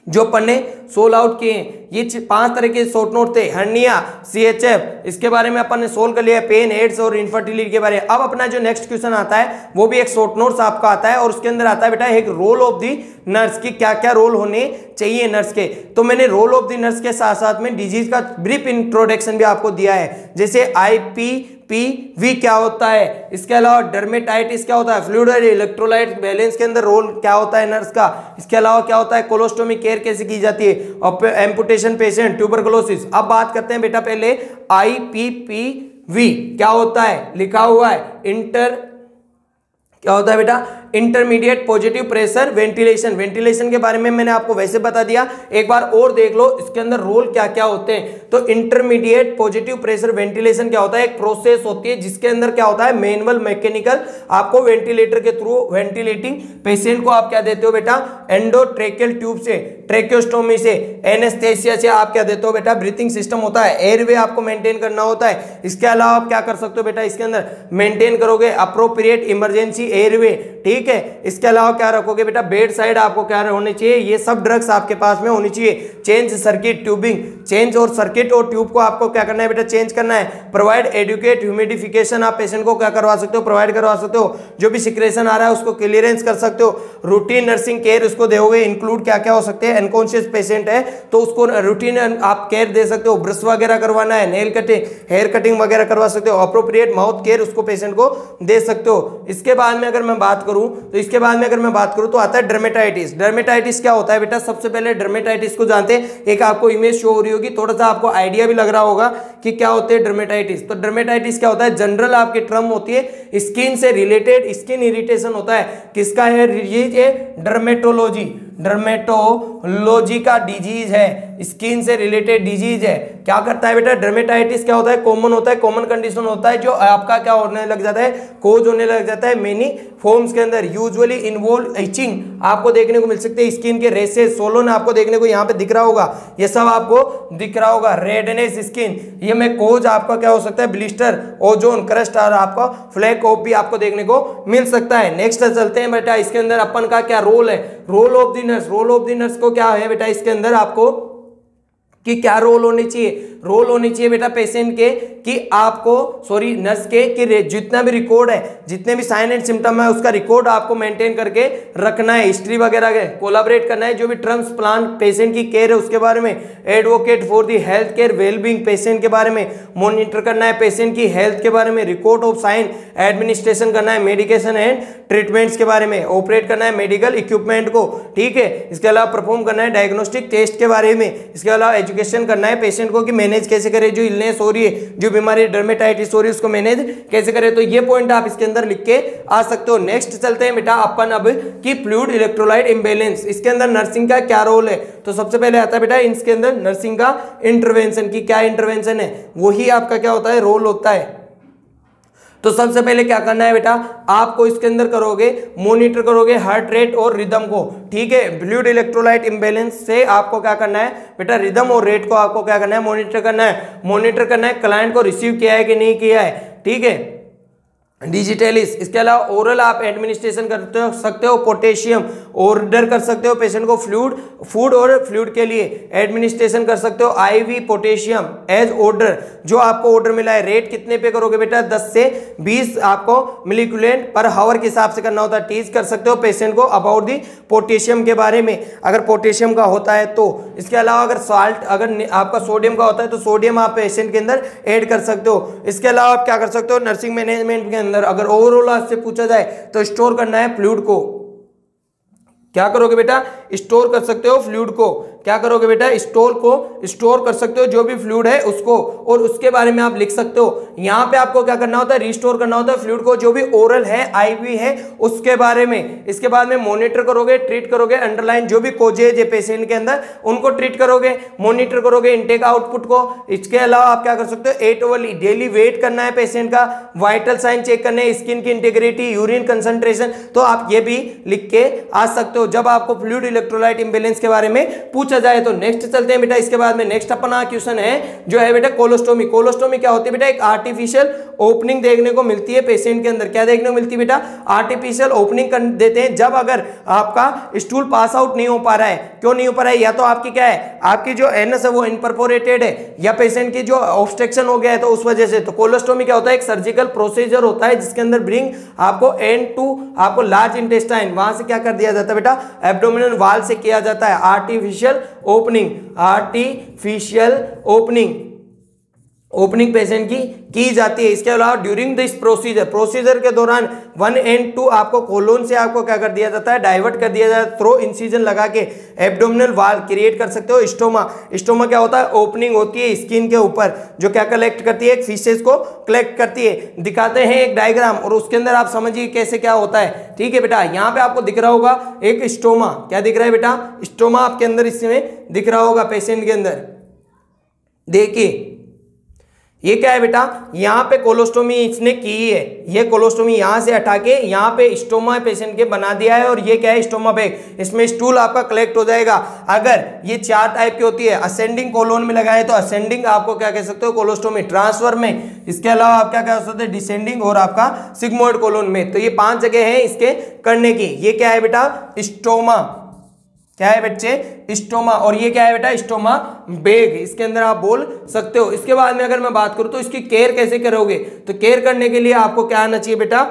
जो अपन ने सोल्व आउट किए हैं। ये 5 तरह के शॉर्ट नोट थे, हर्निया, CHF, इसके बारे में अपन ने सोल्व कर लिया है, पेन, एड्स और इनफर्टिलिटी के बारे में। अब अपना जो नेक्स्ट क्वेश्चन आता है वो भी एक शॉर्ट नोट्स आपका आता है और उसके अंदर आता है बेटा एक रोल ऑफ दी नर्स की, क्या क्या रोल होने चाहिए नर्स के। तो मैंने रोल ऑफ दी नर्स के साथ साथ में डिजीज का ब्रीफ इंट्रोडक्शन भी आपको दिया है, जैसे IPPV क्या होता है, इसके अलावा डर्मेटाइटिस क्या होता है, फ्लूइड और इलेक्ट्रोलाइट बैलेंस के अंदर रोल क्या होता है नर्स का। इसके अलावा क्या होता है, कोलोस्टोमी केयर कैसे की जाती है, और एम्पुटेशन पेशेंट, ट्यूबरकुलोसिस। अब बात करते हैं बेटा पहले IPPV क्या होता है, लिखा हुआ है क्या होता है बेटा, intermediate positive pressure ventilation. Ventilation के बारे में मैंने आपको वैसे बता दिया, एक बार और देख लो इसके अंदर रोल क्या क्या होते हैं। तो इंटरमीडिएट पॉजिटिव प्रेशर वेंटिलेशन क्या होता है, एक प्रोसेस होती है जिसके अंदर क्या होता है, मैनुअल मैकेनिकल आपको वेंटिलेटर के थ्रू वेंटिलेटिंग पेशेंट को आप क्या देते हो बेटा, एंडोट्रेकियल ट्यूब से, ट्रेकियोस्टोमी से, एनेस्थेसिया से आप क्या देते हो बेटा, ब्रीथिंग सिस्टम होता है, एयरवे आपको मेंटेन करना होता है। इसके अलावा आप क्या कर सकते हो बेटा, इसके अंदर मेंटेन करोगे अप्रोप्रिएट इमरजेंसी एयरवे, ठीक है। इसके अलावा क्या रखोगे बेटा, बेड साइड आपको क्या होने चाहिए, ये सब ड्रग्स आपके पास में होनी चाहिए। चेंज सर्किट ट्यूबिंग, चेंज और सर्किट और ट्यूब को आपको क्या करना है बेटा, चेंज करना है। प्रोवाइड एडुकेट ह्यूमिडिफिकेशन, आप पेशेंट को क्या करवा सकते हो, प्रोवाइड करवा सकते हो। जो भी सिक्रेशन आ रहा है उसको क्लियरेंस कर सकते हो। रूटीन नर्सिंग केयर उसको दोगे, इंक्लूड क्या क्या हो सकते हैं, अनकॉन्शियस पेशेंट है तो उसको रूटीन आप केयर दे सकते हो, ब्रश वगैरह करवाना है, नेल कटिंग, हेयर कटिंग वगैरह करवा सकते हो। अप्रोप्रिएट माउथ केयर उसको पेशेंट को दे सकते हो। इसके बाद में अगर मैं बात करूं तो आता है डर्मेटाइटिस। डर्मेटाइटिस क्या होता है बेटा, सबसे पहले डर्मेटाइटिस को जानते हैं। एक आपको इमेज शो हो रही होगी, थोड़ा सा आपको आइडिया भी लग रहा होगा कि क्या होते हैं डर्मेटाइटिस। तो डर्मेटाइटिस क्या होता है, जनरल आपकी टर्म होती है, स्किन से रिलेटेड स्किन इरिटेशन होता है। किसका है ये, डर्मेटोलॉजी, डर्मेटोलॉजी का डिजीज है, स्किन से रिलेटेड डिजीज है। क्या करता है बेटा, डर्मेटाइटिस क्या होता है, कॉमन होता है, कॉमन कंडीशन होता है जो आपका क्या होने लग जाता है, कोज होने लग जाता है मेनी फॉर्म्स के अंदर। यूजुअली इन्वॉल्व इचिंग आपको देखने को मिल सकते हैं, स्किन के रेसेस, सोलन आपको देखने को यहाँ पे दिख रहा होगा, ये सब आपको दिख रहा होगा। रेडनेस स्किन, ये में कोज आपका क्या हो सकता है, ब्लिस्टर, ओजोन क्रस्ट और आपका फ्लैक ऑफ भी आपको देखने को मिल सकता है। नेक्स्ट चलते हैं बेटा, इसके अंदर अपन का क्या रोल है, role of the nurse. Role of the nurse को क्या है बेटा, इसके अंदर आपको कि क्या रोल होने चाहिए, रोल होनी चाहिए बेटा पेशेंट के कि आपको नर्स के कि जितना भी रिकॉर्ड है, जितने भी साइन एंड सिम्टम है उसका रिकॉर्ड आपको मेंटेन करके रखना है, हिस्ट्री वगैरह के कोलैबोरेट करना है। जो भी टर्म्स प्लान पेशेंट की केयर है उसके बारे में, advocate for the health care wellbeing patient के बारे में, मॉनिटर करना है पेशेंट की हेल्थ के बारे में, रिकॉर्ड ऑफ साइन एडमिनिस्ट्रेशन करना है, मेडिकेशन एंड ट्रीटमेंट्स के बारे में, ऑपरेट करना है मेडिकल इक्विपमेंट को, ठीक है। इसके अलावा परफॉर्म करना है डायग्नोस्टिक टेस्ट के बारे में। इसके अलावा एजुकेशन करना है पेशेंट को कि मैनेज कैसे करे, जो इलनेस हो रही है, जो बीमारी डर्मेटाइटिस हो रही है उसको मैनेज कैसे करे। तो ये पॉइंट आप इसके अंदर लिख के आ सकते हो। नेक्स्ट चलते हैं बेटा अपन अब कि फ्लूइड इलेक्ट्रोलाइट इंबैलेंस, इसके अंदर नर्सिंग का क्या रोल है। तो सबसे पहले आता है बेटा इसके अंदर नर्सिंग का इंटरवेंशन की क्या इंटरवेंशन है, वही आपका क्या होता है, रोल होता है। तो सबसे पहले क्या करना है बेटा, आपको इसके अंदर करोगे, मॉनिटर करोगे हार्ट रेट और रिदम को, ठीक है। फ्लूइड इलेक्ट्रोलाइट इंबैलेंस से आपको क्या करना है बेटा, रिदम और रेट को आपको क्या करना है, मॉनिटर करना है। मॉनिटर करना है क्लाइंट को रिसीव किया है कि नहीं किया है, ठीक है। डिजिटलिस। इसके अलावा ओरल आप एडमिनिस्ट्रेशन कर सकते हो, पोटेशियम ऑर्डर कर सकते हो पेशेंट को फूड और फ्लूइड के लिए एडमिनिस्ट्रेशन कर सकते हो, आईवी पोटेशियम एज ऑर्डर, जो आपको ऑर्डर मिला है। रेट कितने पे करोगे बेटा, 10 से 20 आपको मिलीक्यूलेंट पर हावर के हिसाब से करना होता है। टीच कर सकते हो पेशेंट को अबाउट दी पोटेशियम के बारे में, अगर पोटेशियम का होता है तो। इसके अलावा अगर साल्ट, अगर आपका सोडियम का होता है तो सोडियम आप पेशेंट के अंदर ऐड कर सकते हो। इसके अलावा आप क्या कर सकते हो, नर्सिंग मैनेजमेंट के अंदर अगर ओवरऑल आपसे पूछा जाए तो स्टोर करना है फ्लूइड को। क्या करोगे बेटा, स्टोर कर सकते हो फ्लूइड को। क्या करोगे बेटा, स्टोर कर सकते हो जो भी फ्लूइड है उसको, और उसके बारे में आप लिख सकते हो। यहां पे आपको क्या करना होता है, रिस्टोर करना होता है फ्लूइड को, जो भी ओरल है, आईवी है, उसके बारे में। इसके बाद में मॉनिटर करोगे, ट्रीट करोगे, अंडरलाइन जो भी कोजेज है पेशेंट के अंदर उनको ट्रीट करोगे, मॉनिटर करोगे इनटेक आउटपुट को। इसके अलावा आप क्या कर सकते हो, 8 आवर डेली वेट करना है पेशेंट का, वाइटल साइन चेक करने, स्किन की इंटीग्रिटी, यूरिन कंसंट्रेशन, तो आप ये भी लिख के आ सकते हो जब आपको फ्लूइड इलेक्ट्रोलाइट इंबैलेंस के बारे में पूछा जाए तो। नेक्स्ट चलते हैं बेटा, इसके बाद में नेक्स्ट अपना क्वेश्चन है जो है बेटा कोलोस्टोमी। कोलोस्टोमी क्या होती है बेटा, एक आर्टिफिशियल ओपनिंग देखने को मिलती है पेशेंट के अंदर। क्या देखने को मिलती है बेटा, आर्टिफिशियल ओपनिंग कर देते हैं जब अगर आपका स्टूल पास आउट नहीं हो पा रहा है। क्यों नहीं हो पा रहा है, या तो आपकी क्या है, आपकी जो एनस है वो इनपरफोरेटेड है, या पेशेंट की जो ऑब्स्ट्रक्शन हो गया है तो उस वजह से। तो कोलोस्टोमी क्या होता है, एक सर्जिकल प्रोसीजर होता है जिसके अंदर ब्रिंग आपको एंड टू आपको लार्ज इंटेस्टाइन, वहां से क्या कर दिया जाता है बेटा, एब्डोमिनल वाल से किया जाता है आर्टिफिशियल ओपनिंग पेशेंट की जाती है। इसके अलावा ड्यूरिंग दिस प्रोसीजर के दौरान 1 and 2 आपको कोलोन से आपको क्या कर दिया जाता है, डाइवर्ट कर दिया जाता है, थ्रो इंसिजन लगा के एब्डोमिनल वाल क्रिएट कर सकते हो। स्टोमा क्या होता है, ओपनिंग होती है स्किन के ऊपर जो क्या कलेक्ट करती है, एक फिशेस को कलेक्ट करती है। दिखाते हैं एक डायग्राम और उसके अंदर आप समझिए कैसे क्या होता है। ठीक है बेटा, यहाँ पे आपको दिख रहा होगा एक स्टोमा, क्या दिख रहा है बेटा, स्टोमा आपके अंदर इसमें दिख रहा होगा पेशेंट के अंदर। देखिए ये क्या है बेटा, यहाँ पे कोलोस्टोमी इसने की है, ये कोलोस्टोमी यहाँ से हटा के यहाँ पे स्टोमा पेशेंट के बना दिया है, और ये क्या है, स्टोमा बैग, इसमें स्टूल आपका कलेक्ट हो जाएगा। अगर ये 4 टाइप की होती है, असेंडिंग कोलोन में लगाए तो असेंडिंग आपको क्या कह सकते हो, कोलोस्टोमी ट्रांसफर में। इसके अलावा आप क्या कह सकते हैं, डिसेंडिंग और आपका सिग्मोइड कोलोन में। तो ये 5 जगह है इसके करने की। ये क्या है बेटा, स्टोमा, क्या है बच्चे, स्टोमा, और ये क्या है बेटा, स्टोमा बैग, इसके अंदर आप बोल सकते हो। इसके बाद में अगर मैं बात करूं तो इसकी केयर कैसे करोगे, तो केयर करने के लिए आपको क्या आना चाहिए बेटा,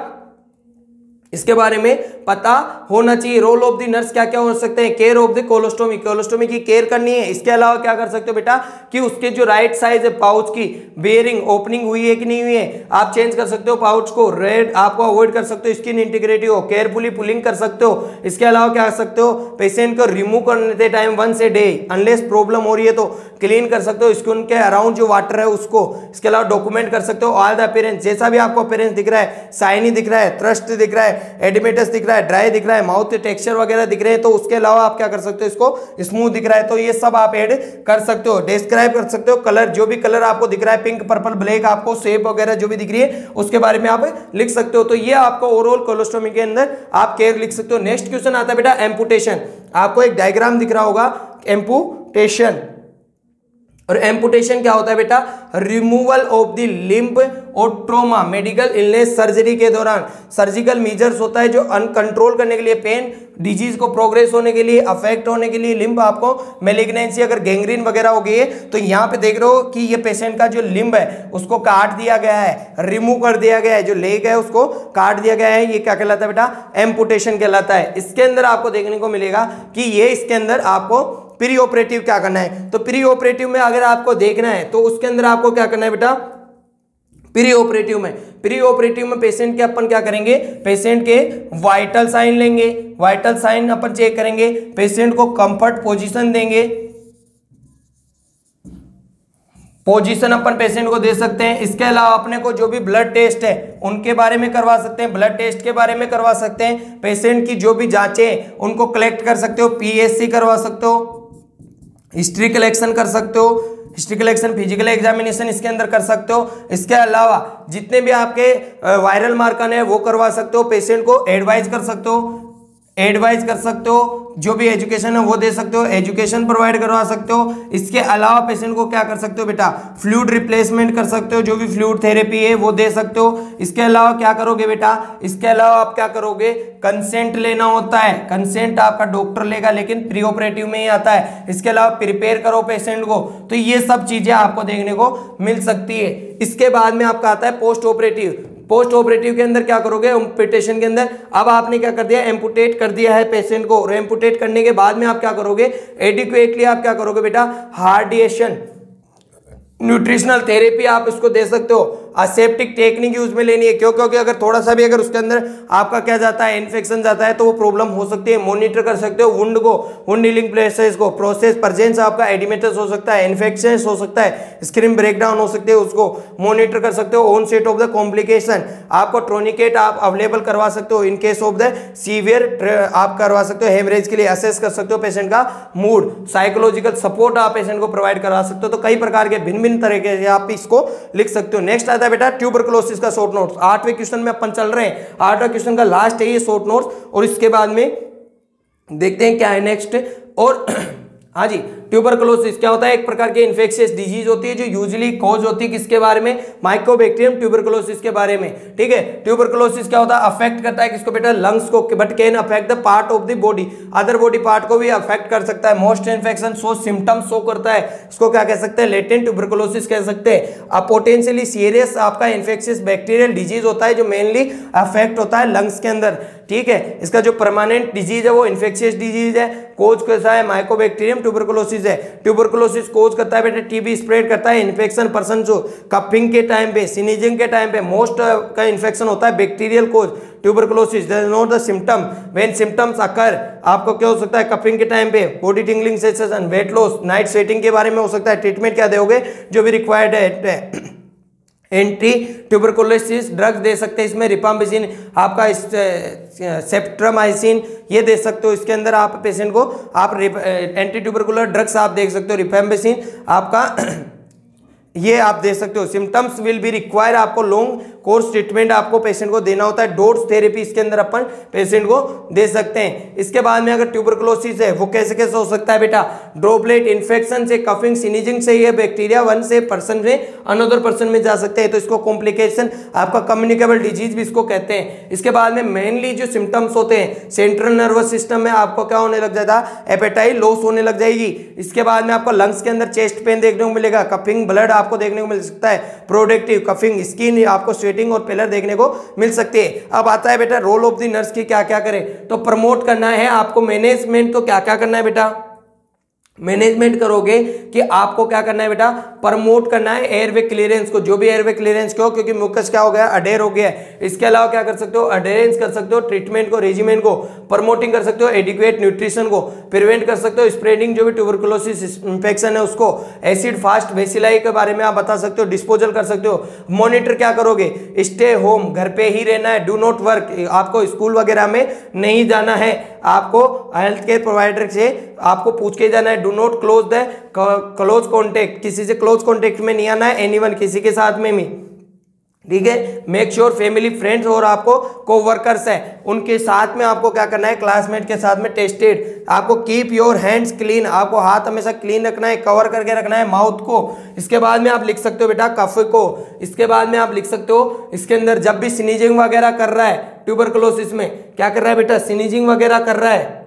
इसके बारे में पता होना चाहिए। रोल ऑफ द नर्स क्या क्या हो सकते हैं, care of the colostomy, colostomy की केयर करनी है। इसके अलावा क्या कर सकते हो बेटा, कि उसके जो राइट साइज है पाउच की बेयरिंग ओपनिंग हुई है कि नहीं हुई है, आप चेंज कर सकते हो पाउच को। रेड आपको अवॉइड कर सकते हो, स्किन इंटीग्रिटी हो, केयरफुली पुलिंग कर सकते हो। इसके अलावा क्या कर सकते हो, पेशेंट को रिमूव करने टाइम 1 डे अनलेस प्रॉब्लम हो रही है तो क्लीन कर सकते हो, स्किन के अराउंड जो वाटर है उसको। इसके अलावा डॉक्यूमेंट कर सकते हो ऑल द अपीयरेंस, जैसा भी आपको अपीयरेंस दिख रहा है, शाइनी दिख रहा है, थ्रस्ट दिख रहा है, एडिमेटस दिख रहा है, ड्राई दिख रहा है, माउथ टेक्सचर वगैरह दिख रहे हैं, तो उसके अलावा आप क्या कर सकते हो, इसको स्मूथ दिख रहा है तो ये सब आप ऐड कर सकते हो। डिस्क्राइब कर सकते हो कलर, जो भी कलर आपको दिख रहा है, पिंक पर्पल ब्लैक, आपको शेप वगैरह जो भी दिख रही है उसके बारे में आप लिख सकते हो। तो ये आपको ओवरऑल कोलोस्टोमी के अंदर आप केयर लिख सकते हो। नेक्स्ट क्वेश्चन आता है बेटा एम्पुटेशन। आपको एक डायग्राम दिख रहा होगा एम्पुटेशन, और एम्पुटेशन क्या होता है बेटा, रिमूवल ऑफ द लिम्ब और ट्रोमा, मेडिकल इलनेस सर्जरी के दौरान सर्जिकल मेजर्स होता है जो अनकंट्रोल करने के लिए, पेन डिजीज को प्रोग्रेस होने के लिए, अफेक्ट होने के लिए, लिम्ब आपको मेलिग्नेंसी अगर गैंग्रीन वगैरह हो गई है तो यहाँ पे देख रहे हो कि ये पेशेंट का जो लिम्ब है उसको काट दिया गया है, रिमूव कर दिया गया है, जो लेग है उसको काट दिया गया है, ये क्या कहलाता है बेटा, एम्पुटेशन कहलाता है। इसके अंदर आपको देखने को मिलेगा कि ये इसके अंदर आपको प्री ऑपरेटिव क्या करना है, तो प्री ऑपरेटिव में अगर आपको देखना है तो उसके अंदर आपको क्या करना है बेटा, प्री ऑपरेटिव में पेशेंट के अपन क्या करेंगे, पेशेंट के वाइटल साइन लेंगे, वाइटल साइन अपन चेक करेंगे, पेशेंट को कंफर्ट पोजीशन देंगे, पोजीशन अपन पेशेंट को दे सकते हैं। इसके अलावा अपने को जो भी ब्लड टेस्ट है उनके बारे में करवा सकते हैं, ब्लड टेस्ट के बारे में करवा सकते हैं, पेशेंट की जो भी जांचें उनको कलेक्ट कर सकते हो, पीएससी करवा सकते हो, हिस्ट्री कलेक्शन कर सकते हो, हिस्ट्री कलेक्शन, फिजिकल एग्जामिनेशन इसके अंदर कर सकते हो। इसके अलावा जितने भी आपके वायरल मार्कर है वो करवा सकते हो, पेशेंट को एडवाइज कर सकते हो, एडवाइस कर सकते हो, जो भी एजुकेशन है वो दे सकते हो, एजुकेशन प्रोवाइड करवा सकते हो। इसके अलावा पेशेंट को क्या कर सकते हो बेटा, फ्लूइड रिप्लेसमेंट कर सकते हो, जो भी फ्लूइड थेरेपी है वो दे सकते हो। इसके अलावा क्या करोगे बेटा, इसके अलावा आप क्या करोगे, कंसेंट लेना होता है, कंसेंट आपका डॉक्टर लेगा लेकिन प्री ऑपरेटिव में ही आता है। इसके अलावा प्रिपेयर करो पेशेंट को, तो ये सब चीजें आपको देखने को मिल सकती है। इसके बाद में आपका आता है पोस्ट ऑपरेटिव। पोस्ट ऑपरेटिव के अंदर क्या करोगे, एम्पुटेशन के अंदर अब आपने क्या कर दिया, एम्पुटेट कर दिया है पेशेंट को, और एम्पुटेट करने के बाद में आप क्या करोगे, एडिक्वेटली आप क्या करोगे बेटा, हार्डिएशन न्यूट्रिशनल थेरेपी आप इसको दे सकते हो। असेप्टिक टेक्निक यूज में लेनी है, क्यों, क्योंकि अगर थोड़ा सा भी अगर उसके अंदर आपका क्या जाता है, इन्फेक्शन जाता है तो वो प्रॉब्लम हो सकती है। मॉनिटर कर सकते हो वुंड को, वुंड हीलिंग प्रोसेस को, प्रोसेस प्रेजेंस आपका एडिमेटस हो सकता है, इन्फेक्शन हो सकता है, स्क्रीन ब्रेकडाउन हो सकते हैं, उसको मॉनिटर कर सकते हो। On set of the complication आपको टोर्निकेट आप अवेलेबल करवा सकते हो in case of the severe आप करवा सकते हो। हेमरेज के लिए असेस कर सकते हो पेशेंट का मूड, साइकोलॉजिकल सपोर्ट आप पेशेंट को प्रोवाइड करवा सकते हो। तो कई प्रकार के भिन्न भिन्न तरीके से आप इसको लिख सकते हो। नेक्स्ट आता है बेटा ट्यूबरकुलोसिस का शॉर्ट नोट्स। 8वें क्वेश्चन में अपन चल रहे हैं, 8वां क्वेश्चन का लास्ट है ये शॉर्ट नोट्स, और इसके बाद में देखते हैं क्या है नेक्स्ट। और हाँ जी, ट्यूबरकुलोसिस क्या होता है, एक प्रकार की इन्फेक्शियस डिजीज होती है जो यूजुअली कॉज होती है किसके बारे में, माइकोबैक्टीरियम ट्यूबरकुलोसिस के बारे में। ठीक है, ट्यूबरकुलोसिस क्या होता है, अफेक्ट करता है किसको बेटा, लंग्स को, but can affect the part of the body, other body part को भी अफेक्ट कर सकता है। Most infection show symptoms show करता है, इसको क्या कह सकते हैं, लेटेंट ट्यूबरकुलोसिस कह सकते हैं। अब पोटेंशियली सीरियस आपका इन्फेक्शियस बैक्टीरियल डिजीज होता है जो मेनली अफेक्ट होता है लंग्स के अंदर। ठीक है, इसका जो परमानेंट डिजीज है वो इन्फेक्शियस डिजीज है, कोज कैसा है, माइकोबैक्टीरियम ट्यूबरकुलोसिस है। ट्यूबरकुलोसिस कोज करता है बेटा, टीबी स्प्रेड करता है, इन्फेक्शन पर्सन जो कपिंग के टाइम पे, स्नीजिंग के टाइम पे मोस्ट का इन्फेक्शन होता है bacterial cause tuberculosis. That is not the symptom, when symptoms occur आपको क्या हो सकता है, कपिंग के टाइम पे, body tingling sensation, weight loss, night sweating के बारे में हो सकता है। ट्रीटमेंट क्या दोगे, जो भी रिक्वायर्ड है, एंटी ट्यूबरकुलोसिस ड्रग्स दे सकते हैं इसमें, रिफाम्पिसिन आपका सेप्ट्रामाइसिन ये दे सकते हो। इसके अंदर आप पेशेंट को आप एंटी ट्यूबरकुलर ड्रग्स आप देख सकते हो, रिफाम्पिसिन आपका ये आप दे सकते हो। सिम्टम्स विल बी रिक्वायर, आपको लॉन्ग कोर्स ट्रीटमेंट आपको पेशेंट को देना होता है। डोज थेरेपी इसके अंदर अपन पेशेंट को दे सकते हैं। इसके बाद में अगर ट्यूबरकुलोसिस है वो कैसे कैसे हो सकता है बेटा, ड्रॉपलेट इन्फेक्शन से, कफिंग, स्नीजिंग से, ये बैक्टीरिया वन से पर्सन से अनदर पर्सन में जा सकते हैं, तो इसको कॉम्प्लिकेशन आपका कम्युनिकेबल डिजीज भी इसको कहते हैं। इसके बाद में मेनली जो सिम्टम्स होते हैं, सेंट्रल नर्वस सिस्टम में आपको क्या होने लग जाता है, एपेटाइट लॉस होने लग जाएगी। इसके बाद में आपको लंग्स के अंदर चेस्ट पेन देखने को मिलेगा, कफिंग ब्लड आपको देखने को मिल सकता है, प्रोडक्टिव कफिंग, स्किन आपको स्वेटिंग और पेलर देखने को मिल सकती है। अब आता है बेटा रोल ऑफ द नर्स की, क्या क्या करे, तो प्रमोट करना है आपको मैनेजमेंट, तो क्या क्या करना है बेटा, मैनेजमेंट करोगे कि आपको क्या करना है बेटा, प्रमोट करना है एयरवे क्लियरेंस को, जो भी एयरवे क्लियरेंस को, क्योंकि म्यूकस क्या हो गया, अडेर हो गया है। इसके अलावा क्या कर सकते हो, अडेरेंस कर सकते हो, ट्रीटमेंट को, रेजिमेंट को, प्रमोटिंग कर सकते हो, एडिक्वेट न्यूट्रिशन को, प्रिवेंट कर सकते हो, स्प्रेडिंग जो भी ट्यूबरकुलोसिस इंफेक्शन है उसको, एसिड फास्ट वेसिलाई के बारे में आप बता सकते हो, डिस्पोजल कर सकते हो। मॉनिटर क्या करोगे, स्टे होम, घर पे ही रहना है, डू नॉट वर्क, आपको स्कूल वगैरह में नहीं जाना है, आपको हेल्थ केयर प्रोवाइडर से आपको पूछ के जाना है। Do not close the close contact, किसी से क्लोज कॉन्टेक्ट में नहीं आना है, एनीवन, किसी के साथ में भी। ठीक है, मेक श्योर फैमिली फ्रेंड्स और आपको कोवर्कर्स है उनके साथ में आपको क्या करना है, क्लासमेट के साथ में टेस्टेड, आपको कीप योर हैंड्स क्लीन, आपको हाथ हमेशा क्लीन रखना है, कवर करके रखना है माउथ को। इसके बाद में आप लिख सकते हो बेटा कफ को। इसके बाद में आप लिख सकते हो इसके अंदर जब भी स्नीजिंग वगैरह कर रहा है ट्यूबरकुलोसिस में, क्या कर रहा है बेटा, स्नीजिंग वगैरह कर रहा है,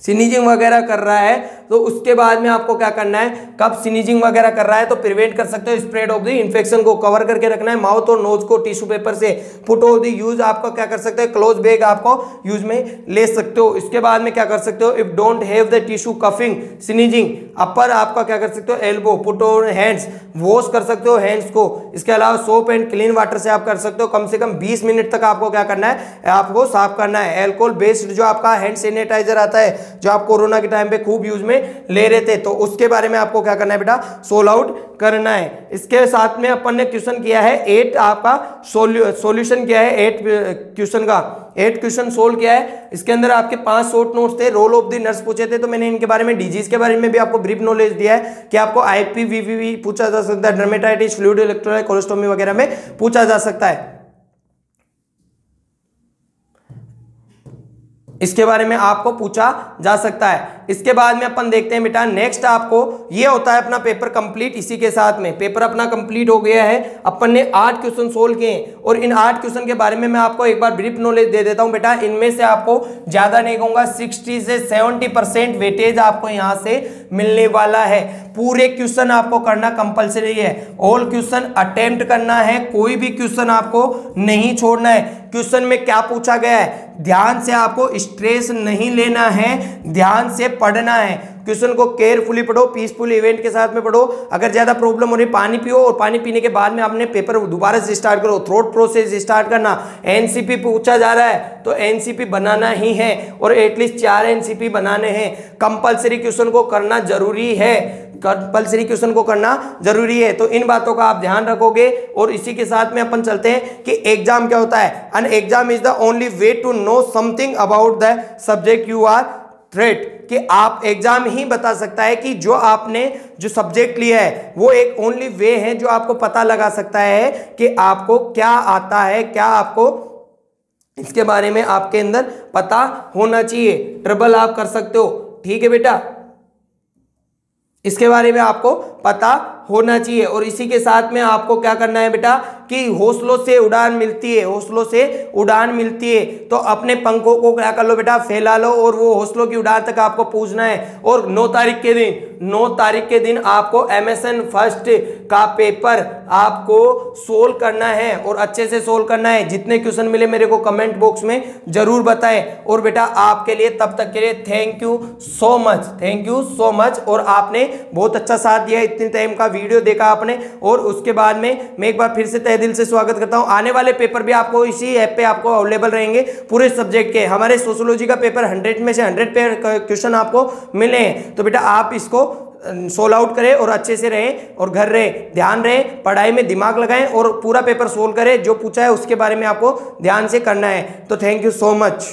स्नीजिंग वगैरह कर रहा है, तो उसके बाद में आपको क्या करना है, कब स्नीजिंग वगैरह कर रहा है तो प्रिवेंट कर सकते हो स्प्रेड ऑफ द इन्फेक्शन को, कवर करके रखना है माउथ और नोज को टिश्यू पेपर से। पुट ऑफ द यूज आपको क्या कर सकते हैं, क्लोज बैग आपको यूज में ले सकते हो। इसके बाद में क्या कर सकते हो, if don't have the tissue coughing sneezing upper आपका क्या कर सकते हो, elbow, put on hands, wash कर सकते हो हैंड्स को। इसके अलावा सोप एंड क्लीन वाटर से आप कर सकते हो, कम से कम 20 मिनट तक आपको क्या करना है, आपको साफ करना है। एल्कोहल बेस्ड जो आपका हैंड सैनिटाइजर आता है जो आप कोरोना के टाइम पे खूब यूज में ले रहे थे, तो उसके बारे में आपको क्या करना है बेटा, सोल आउट करना है। इसके साथ में अपन ने क्वेश्चन किया है 8 आपका सॉल्यूशन किया है 8 क्वेश्चन का, 8 क्वेश्चन सोल्व किया है। इसके अंदर आपके 5 शॉर्ट नोट्स थे, रोल ऑफ द नर्स पूछे थे, तो मैंने इनके बारे में डिजीज के बारे में भी आपको ब्रीफ नॉलेज दिया है कि आपको IPVV पूछा जा सकता है, डर्मेटाइटिस, फ्लूइड इलेक्ट्रोलाइट, कोलोस्टोमी वगैरह में पूछा जा सकता है। इसके बारे में आपको पूछा जा सकता है। इसके बाद में अपन देखते हैं बेटा नेक्स्ट, आपको ये होता है अपना पेपर कंप्लीट। इसी के साथ में पेपर अपना कंप्लीट हो गया है। अपन ने 8 क्वेश्चन सोल्व किए और इन 8 क्वेश्चन के बारे में मैं आपको एक बार ब्रीफ नॉलेज दे देता हूं बेटा। इनमें से आपको ज्यादा नहीं कहूंगा, 60 से 70% वेटेज आपको यहां से मिलने वाला है। पूरे क्वेश्चन आपको करना कंपलसरी है, ऑल क्वेश्चन अटेम्प्ट करना है, कोई भी क्वेश्चन आपको नहीं छोड़ना है। क्वेश्चन में क्या पूछा गया है ध्यान से आपको स्ट्रेस नहीं लेना है, ध्यान से पढ़ना है। क्वेश्चन को केयरफुली पढ़ो, पीसफुल इवेंट के साथ में पढ़ो। अगर ज्यादा प्रॉब्लम हो रही पानी पियो और पानी पीने के बाद में आपने पेपर दोबारा से स्टार्ट करो। थ्रोट प्रोसेस स्टार्ट करना। एनसीपी पूछा जा रहा है तो एनसीपी बनाना ही है और एटलीस्ट 4 एनसीपी बनाने हैं। कंपलसरी क्वेश्चन को करना जरूरी है, कंपलसरी क्वेश्चन को करना जरूरी है। तो इन बातों का आप ध्यान रखोगे और इसी के साथ में अपन चलते हैं कि एग्जाम क्या होता है। An exam is the only way to know something about the subject you are threat, कि आप एग्जाम ही बता सकता है कि जो आपने जो सब्जेक्ट लिया है वो एक ओनली वे है जो आपको पता लगा सकता है कि आपको क्या आता है, क्या आपको इसके बारे में आपके अंदर पता होना चाहिए। ट्रिबल आप कर सकते हो, ठीक है बेटा, इसके बारे में आपको पता होना चाहिए। और इसी के साथ में आपको क्या करना है बेटा कि हौसलों से उड़ान मिलती है, हौसलों से उड़ान मिलती है। तो अपने पंखों को क्या कर लो बेटा, फैला लो और वो हौसलों की उड़ान तक आपको पहुंचना है। और 9 तारीख के दिन आपको MSN फर्स्ट का पेपर आपको सोल्व करना है और अच्छे से सोल्व करना है। जितने क्वेश्चन मिले मेरे को कमेंट बॉक्स में जरूर बताएं। और बेटा आपके लिए तब तक के लिए thank you so much, thank you so much. और आपने बहुत अच्छा साथ दिया, इतने टाइम का वीडियो देखा आपने। और उसके बाद में मैं एक बार फिर से तहे दिल से स्वागत करता हूं। आने वाले पेपर भी आपको इसी ऐप पे आपको अवेलेबल रहेंगे पूरे सब्जेक्ट के। हमारे सोशियोलॉजी का पेपर 100 में से 100 पे क्वेश्चन आपको मिले हैं। तो बेटा आप इसको सोल्व आउट करें और अच्छे से रहें और घर रहे, ध्यान रहे, पढ़ाई में दिमाग लगाएं और पूरा पेपर सोल्व करें। जो पूछा है उसके बारे में आपको ध्यान से करना है। तो थैंक यू सो मच।